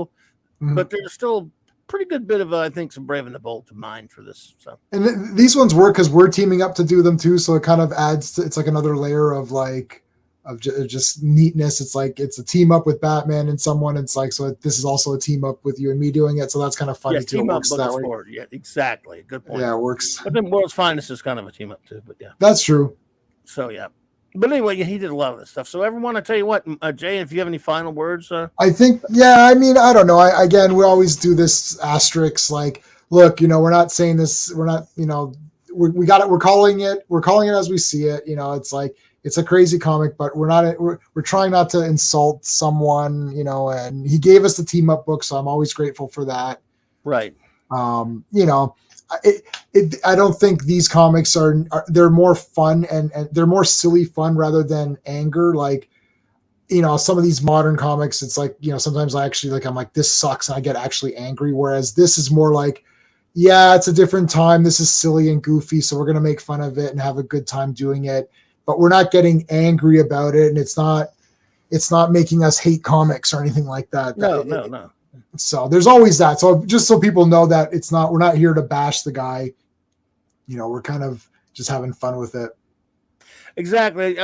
but there's still pretty good bit of I think some Brave and the Bold to mine for this. So and these ones work because we're teaming up to do them too, so it kind of adds. It's like another layer of like of just neatness. It's like it's a team up with Batman and someone. It's like, so this is also a team up with you and me doing it. So that's kind of funny too. Team it up works book that is way. forward. Yeah, exactly. Good point. Yeah, it works. But then World's Finest is kind of a team up too. But yeah, That's true. so yeah. But anyway, yeah, he did a lot of this stuff. So everyone, I tell you what, Jay, if you have any final words, I think, yeah, I mean, I don't know. Again, we always do this asterisk, like, look, we're not saying this, we're not, we got it, we're calling it as we see it. It's like, it's a crazy comic, but we're trying not to insult someone, and he gave us the team up book, so I'm always grateful for that. right. I don't think these comics they're more fun and they're more silly fun rather than anger. Like, some of these modern comics, it's like, sometimes I actually I'm like, this sucks. And I get actually angry. Whereas this is more like, yeah, it's a different time. This is silly and goofy. So we're going to make fun of it and have a good time doing it, but we're not getting angry about it. And it's not making us hate comics or anything like that. No. So there's always that. So just so people know that we're not here to bash the guy. We're kind of just having fun with it. Exactly.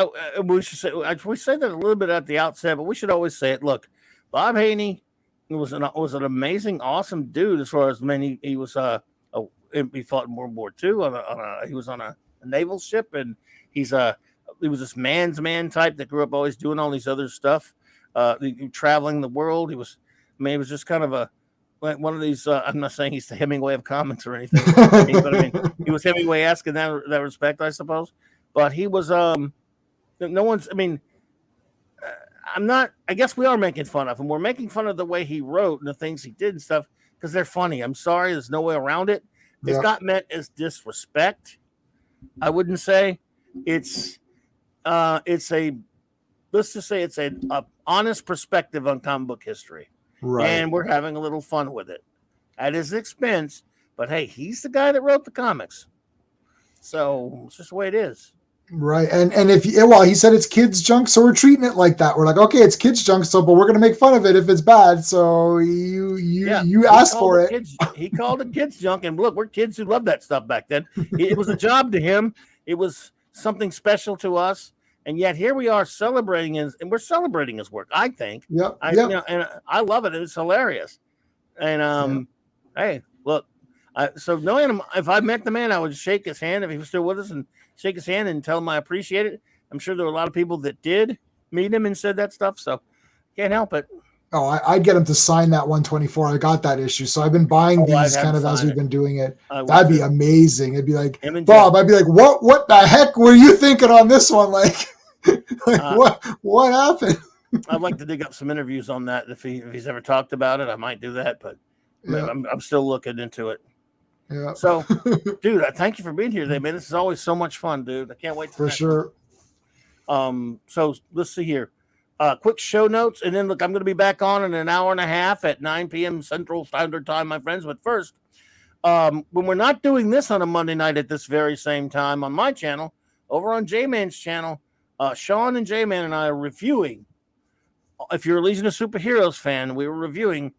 We say that a little bit at the outset, but we should always say it. Look, Bob Haney was an amazing, awesome dude. As far as many, he was he fought in World War II he was on a naval ship, and he was this man's man type that grew up always doing all these other stuff, traveling the world. He was just kind of one of these. I'm not saying he's the Hemingway of comics or anything, but I mean, he was Hemingway-esque in that respect, I suppose. But he was no one's. I mean, I'm not. I guess we are making fun of him. We're making fun of the way he wrote and the things he did and stuff because they're funny. I'm sorry, there's no way around it. It's not meant as disrespect. I wouldn't say it's a. Let's just say it's a honest perspective on comic book history. Right. And we're having a little fun with it at his expense. But hey, he's the guy that wrote the comics. So it's just the way it is. Right. And he said it's kids junk, so we're treating it like that. We're like, okay, it's kids junk, but we're gonna make fun of it if it's bad. So you asked for it. He called it kids junk, and look, we're kids who loved that stuff back then. It was a job to him. It was something special to us. And yet here we are celebrating and we're celebrating his work, I think. And I love it. It's hilarious. And hey, look, so knowing him, if I met the man, I would shake his hand if he was still with us and shake his hand and tell him I appreciate it. I'm sure there were a lot of people that did meet him and said that stuff. So can't help it. Oh, I'd get him to sign that 124. I got that issue. So I've been buying these kind of as we've been doing it. That'd be amazing. It'd be like, Bob, I'd be like, what the heck were you thinking on this one? Like what happened? I'd like to dig up some interviews on that. If he's ever talked about it, I might do that, but I'm still looking into it. Yeah. So, dude, I thank you for being here today, man. This is always so much fun, dude. I can't wait for sure. So let's see here. Quick show notes, and then look, I'm going to be back on in an hour and a half at 9 p.m. Central Standard Time, my friends. But first, when we're not doing this on a Monday night at this very same time on my channel, over on J-Man's channel, Sean and J-Man and I are reviewing. If you're a Legion of Superheroes fan, we were reviewing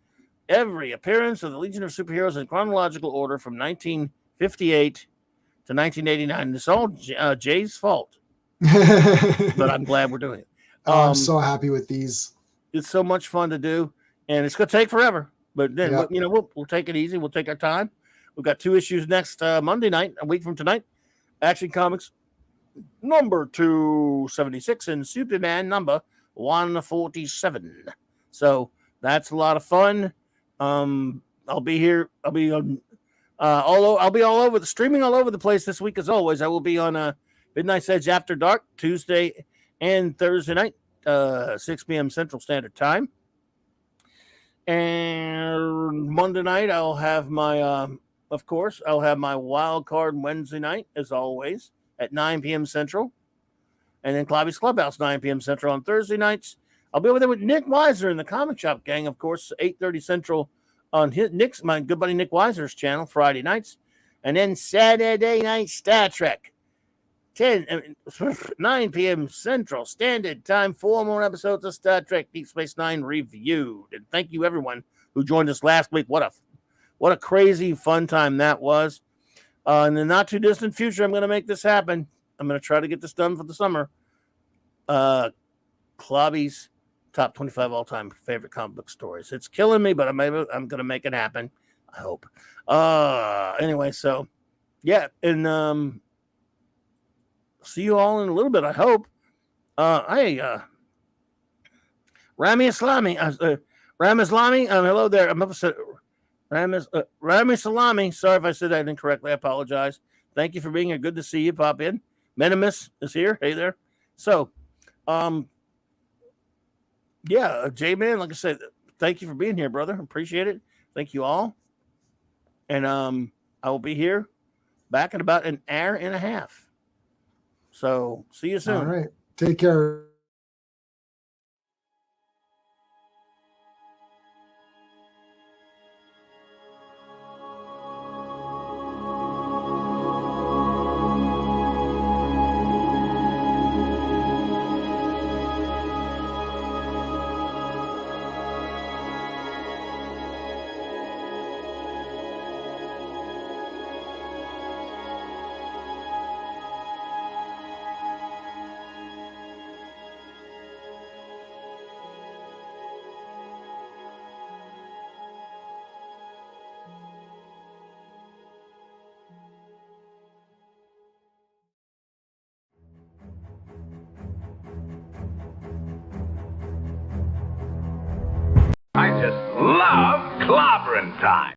every appearance of the Legion of Superheroes in chronological order from 1958 to 1989. It's all Jay's fault, but I'm glad we're doing it. I'm so happy with these. It's so much fun to do, and it's going to take forever. But then, we'll take it easy. We'll take our time. We've got 2 issues next Monday night, a week from tonight. Action Comics number 276 and Superman number 147. So that's a lot of fun. I'll be here. I'll be on I'll be all over the streaming all over the place this week as always. I will be on Midnight's Edge After Dark Tuesday and Thursday night, 6 p.m. Central Standard Time. And Monday night I'll have my I'll have my wild card Wednesday night as always at 9 p.m. Central. And then Clobby's Clubhouse, 9 p.m. Central on Thursday nights. I'll be over there with Nick Weiser and the Comic Shop Gang, of course, 8:30 Central on my good buddy Nick Weiser's channel, Friday nights. And then Saturday night, Star Trek, 9 p.m. Central Standard Time. 4 more episodes of Star Trek Deep Space Nine reviewed. And thank you, everyone who joined us last week. What a crazy, fun time that was. In the not too distant future, I'm going to make this happen. I'm going to try to get this done for the summer. Clobby's top 25 all-time favorite comic book stories. It's killing me, but I'm going to make it happen. I hope. Anyway, so yeah, and see you all in a little bit. I hope. Hey, Rami Islami, Ram Islami. Hello there. I'm upset. Rami Salami. Sorry if I said that incorrectly. I apologize. Thank you for being here. Good to see you pop in. Minimus is here. Hey there. So, yeah, J-Man, like I said, thank you for being here, brother. Appreciate it. Thank you all. And I will be here back in about an hour and a half. So, see you soon. All right. Take care. I just love clobbering time.